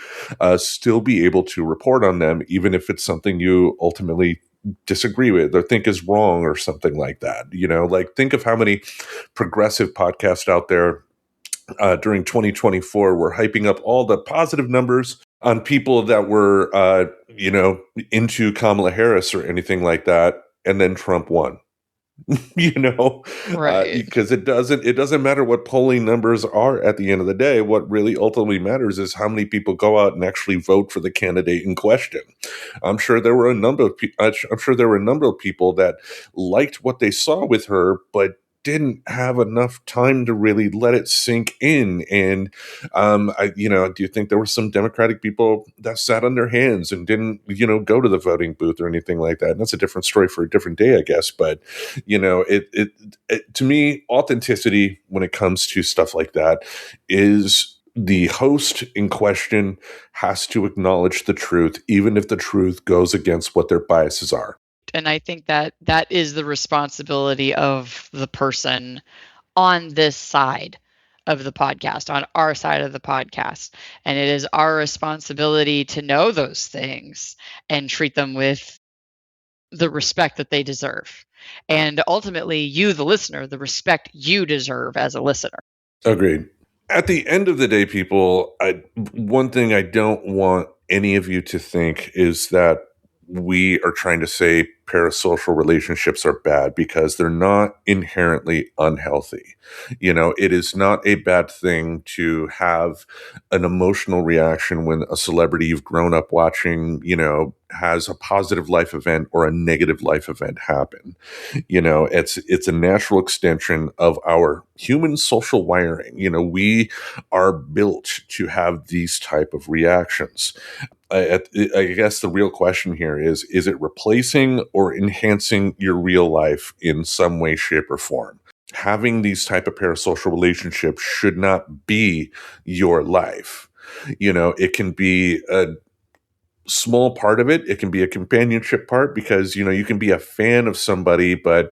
still be able to report on them, even if it's something you ultimately disagree with or think is wrong or something like that. Like think of how many progressive podcasts out there during 2024 were hyping up all the positive numbers on people that were into Kamala Harris or anything like that, and then Trump won. you know Right. because it doesn't matter what polling numbers are at the end of the day. What really ultimately matters is how many people go out and actually vote for the candidate in question. I'm sure there were a number of people that liked what they saw with her, but didn't have enough time to really let it sink in. And do you think there were some Democratic people that sat on their hands and didn't, go to the voting booth or anything like that? And that's a different story for a different day, I guess. But to me, authenticity when it comes to stuff like that is the host in question has to acknowledge the truth, even if the truth goes against what their biases are. And I think that that is the responsibility of the person on this side of the podcast, on our side of the podcast. And it is our responsibility to know those things and treat them with the respect that they deserve. And ultimately, you, the listener, the respect you deserve as a listener. Agreed. At the end of the day, people, one thing I don't want any of you to think is that we are trying to say parasocial relationships are bad, because they're not inherently unhealthy. It is not a bad thing to have an emotional reaction when a celebrity you've grown up watching, has a positive life event or a negative life event happen. It's a natural extension of our human social wiring. We are built to have these type of reactions. I guess the real question here is it replacing or enhancing your real life in some way, shape, or form? Having these type of parasocial relationships should not be your life. It can be a small part of it. It can be a companionship part, because, you can be a fan of somebody, but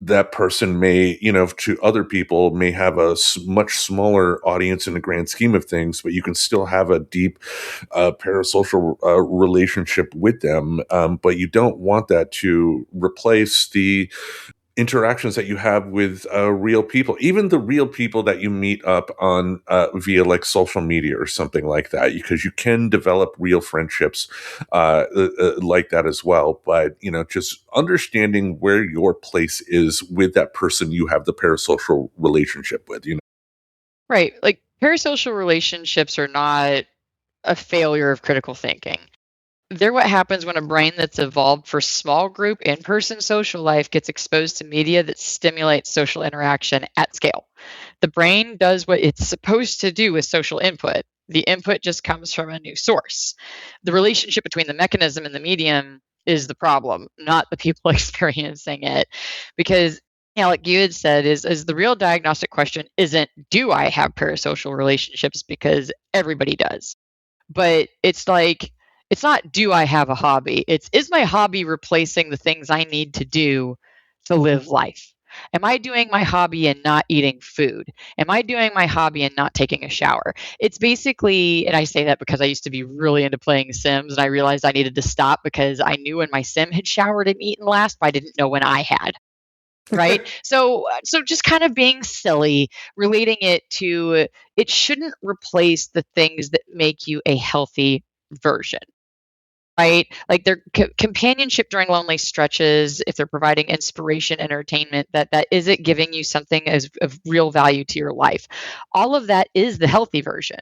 that person may, to other people, may have a much smaller audience in the grand scheme of things, but you can still have a deep parasocial relationship with them. But you don't want that to replace the interactions that you have with real people, even the real people that you meet up on via like social media or something like that, because you can develop real friendships like that as well. But just understanding where your place is with that person you have the parasocial relationship with. Right. Like parasocial relationships are not a failure of critical thinking. They're what happens when a brain that's evolved for small group in person social life gets exposed to media that stimulates social interaction at scale. The brain does what it's supposed to do with social input. The input just comes from a new source. The relationship between the mechanism and the medium is the problem, not the people experiencing it. Because Yeah, like you had said, is the real diagnostic question isn't do I have parasocial relationships because everybody does. But it's like it's not do I have a hobby? It's is my hobby replacing the things I need to do to live life? Am I doing my hobby and not eating food? Am I doing my hobby and not taking a shower? It's basically, and I say that because I used to be really into playing Sims and I realized I needed to stop because I knew when my Sim had showered and eaten last, but I didn't know when I had. Right. So just kind of being silly, relating it to it shouldn't replace the things that make you a healthy version. Right? Like their companionship during lonely stretches, if they're providing inspiration, entertainment, that isn't giving you something as of real value to your life. All of that is the healthy version.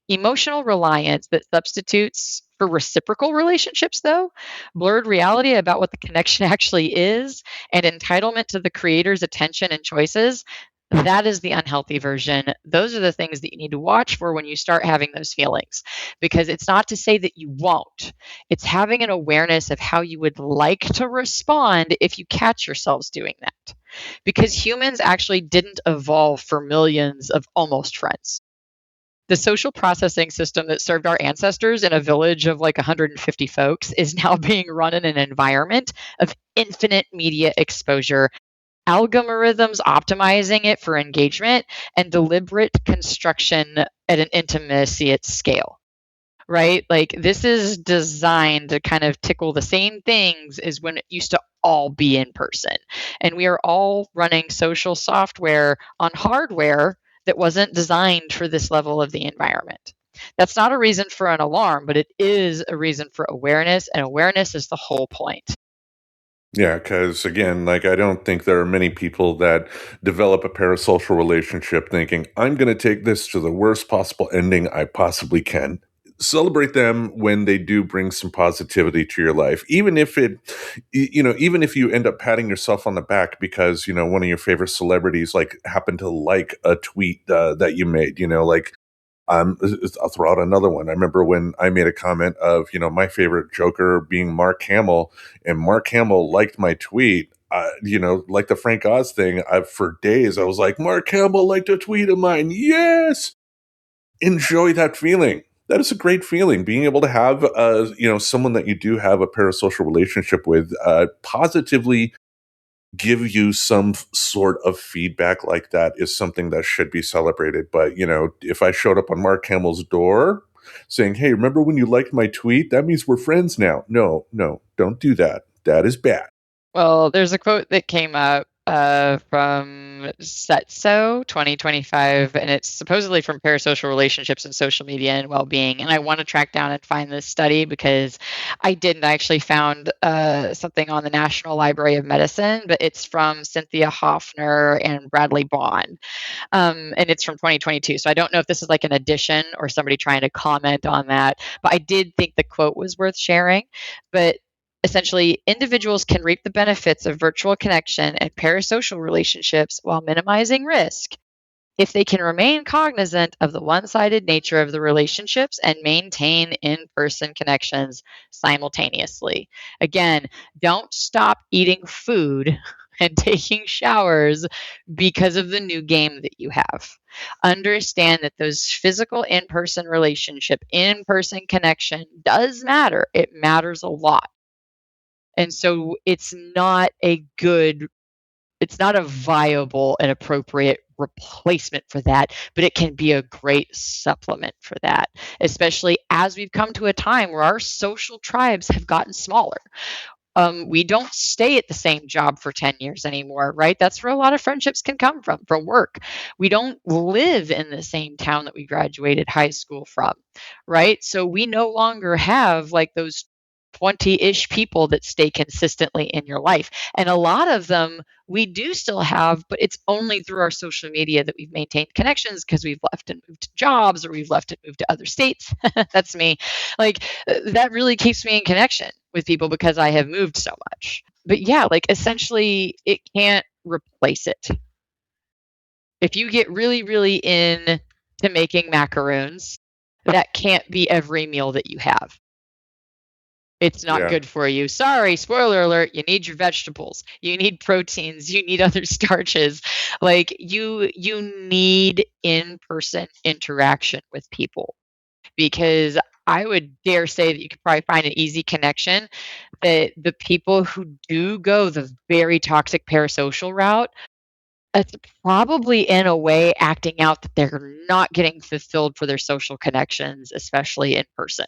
Emotional reliance that substitutes for reciprocal relationships, though, blurred reality about what the connection actually is, and entitlement to the creator's attention and choices, that is the unhealthy version. Those are the things that you need to watch for when you start having those feelings. Because it's not to say that you won't, it's having an awareness of how you would like to respond if you catch yourselves doing that. Because humans actually didn't evolve for millions of almost friends. The social processing system that served our ancestors in a village of like 150 folks is now being run in an environment of infinite media exposure, algorithms optimizing it for engagement, and deliberate construction at an intimacy at scale. Right? Like this is designed to kind of tickle the same things as when it used to all be in person. And we are all running social software on hardware that wasn't designed for this level of the environment. That's not a reason for an alarm, but it is a reason for awareness, and awareness is the whole point. Yeah, because again, like I don't think there are many people that develop a parasocial relationship thinking, I'm going to take this to the worst possible ending I possibly can. Celebrate them when they do bring some positivity to your life, even if even if you end up patting yourself on the back because, one of your favorite celebrities like happened to like a tweet that you made, like I'll throw out another one. I remember when I made a comment of, my favorite Joker being Mark Hamill, and Mark Hamill liked my tweet. Like the Frank Oz thing, for days I was like, Mark Hamill liked a tweet of mine. Yes, enjoy that feeling. That is a great feeling. Being able to have, someone that you do have a parasocial relationship with, positively give you some sort of feedback like that is something that should be celebrated. But, if I showed up on Mark Hamill's door saying, hey, remember when you liked my tweet? That means we're friends now. No, no, don't do that. That is bad. Well, there's a quote that came up from Setso 2025, and it's supposedly from Parasocial Relationships and Social Media and Well-Being. And I want to track down and find this study because I didn't. I actually found something on the National Library of Medicine, but it's from Cynthia Hoffner and Bradley Bond. And it's from 2022. So I don't know if this is like an addition or somebody trying to comment on that, but I did think the quote was worth sharing. But essentially, individuals can reap the benefits of virtual connection and parasocial relationships while minimizing risk if they can remain cognizant of the one sided nature of the relationships and maintain in person connections simultaneously. Again, don't stop eating food and taking showers because of the new game that you have. Understand that those physical in person relationship, in person connection does matter. It matters a lot. And so it's not a viable and appropriate replacement for that, but it can be a great supplement for that, especially as we've come to a time where our social tribes have gotten smaller. We don't stay at the same job for 10 years anymore, right? That's where a lot of friendships can come from work. We don't live in the same town that we graduated high school from, right? So we no longer have like those 20-ish people that stay consistently in your life. And a lot of them we do still have, but it's only through our social media that we've maintained connections because we've left and moved to jobs or we've left and moved to other states. That's me. Like that really keeps me in connection with people because I have moved so much. But yeah, like essentially it can't replace it. If you get really, really in to making macaroons, that can't be every meal that you have. It's not Yeah. good for you. Sorry, spoiler alert, you need your vegetables. You need proteins, you need other starches. Like you need in-person interaction with people because I would dare say that you could probably find an easy connection that the people who do go the very toxic parasocial route, it's probably in a way acting out that they're not getting fulfilled for their social connections, especially in person.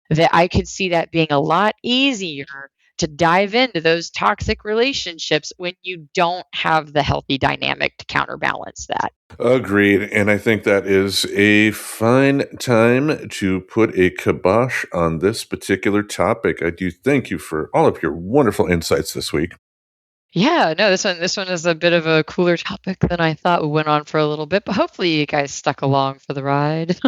That I could see that being a lot easier to dive into those toxic relationships when you don't have the healthy dynamic to counterbalance that. Agreed. And I think that is a fine time to put a kibosh on this particular topic. I do thank you for all of your wonderful insights this week. Yeah, no, this one is a bit of a cooler topic than I thought. We went on for a little bit, but hopefully you guys stuck along for the ride.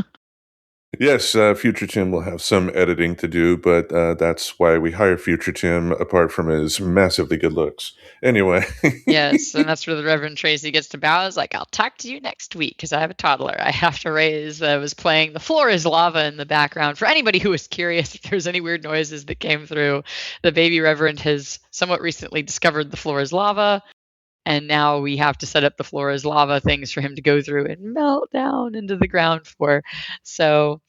Yes, Future Tim will have some editing to do, but that's why we hire Future Tim, apart from his massively good looks. Anyway. Yes, and that's where the Reverend Tracy gets to bow. Is like, I'll talk to you next week because I have a toddler I have to raise. I was playing The Floor is Lava in the background. For anybody who was curious if there's any weird noises that came through, the baby Reverend has somewhat recently discovered The Floor is Lava. And now we have to set up the floor is lava things for him to go through and melt down into the ground for. So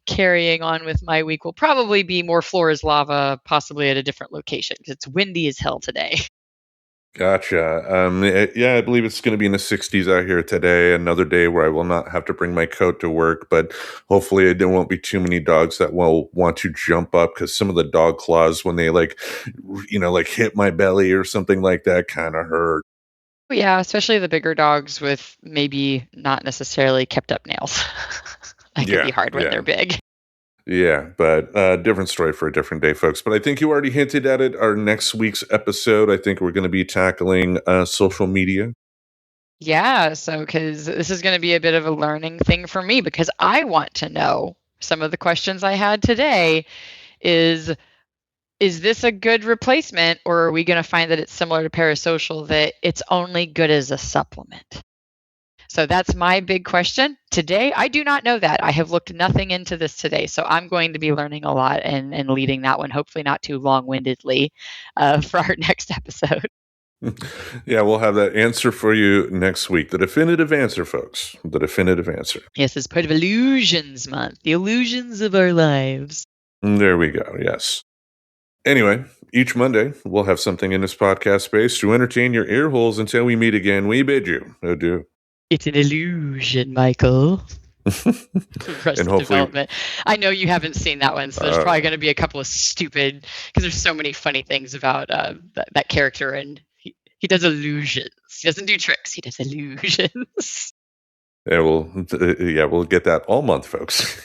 carrying on with my week will probably be more floor is lava, possibly at a different location because it's windy as hell today. Gotcha. Yeah, I believe it's going to be in the 60s out here today. Another day where I will not have to bring my coat to work, but hopefully there won't be too many dogs that will want to jump up because some of the dog claws, when they like hit my belly or something like that, kind of hurt. Yeah, especially the bigger dogs with maybe not necessarily kept up nails. That can be Yeah, hard when yeah. they're big. Yeah, but different story for a different day, folks. But I think you already hinted at it. Our next week's episode, I think we're going to be tackling social media. Yeah, so because this is going to be a bit of a learning thing for me because I want to know some of the questions I had today is is this a good replacement or are we going to find that it's similar to parasocial that it's only good as a supplement? So that's my big question today. I do not know that. I have looked nothing into this today. So I'm going to be learning a lot and leading that one, hopefully not too long windedly, for our next episode. Yeah, we'll have that answer for you next week. The definitive answer, folks. The definitive answer. Yes, it's part of Illusions Month, the illusions of our lives. There we go. Yes. Anyway, each Monday, we'll have something in this podcast space to entertain your ear holes. Until we meet again, we bid you adieu. It's an illusion, Michael. And Arrested hopefully, Development. I know you haven't seen that one, so there's probably going to be a couple of stupid because there's so many funny things about that character, and he does illusions. He doesn't do tricks. He does illusions. we'll get that all month, folks.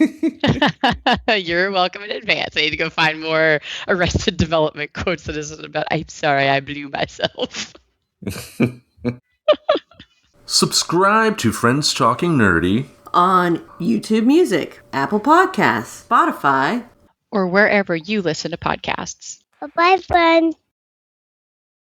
You're welcome in advance. I need to go find more Arrested Development quotes that isn't about. I'm sorry, I blew myself. Subscribe to Friends Talking Nerdy on YouTube Music, Apple Podcasts, Spotify, or wherever you listen to podcasts. Bye, friends.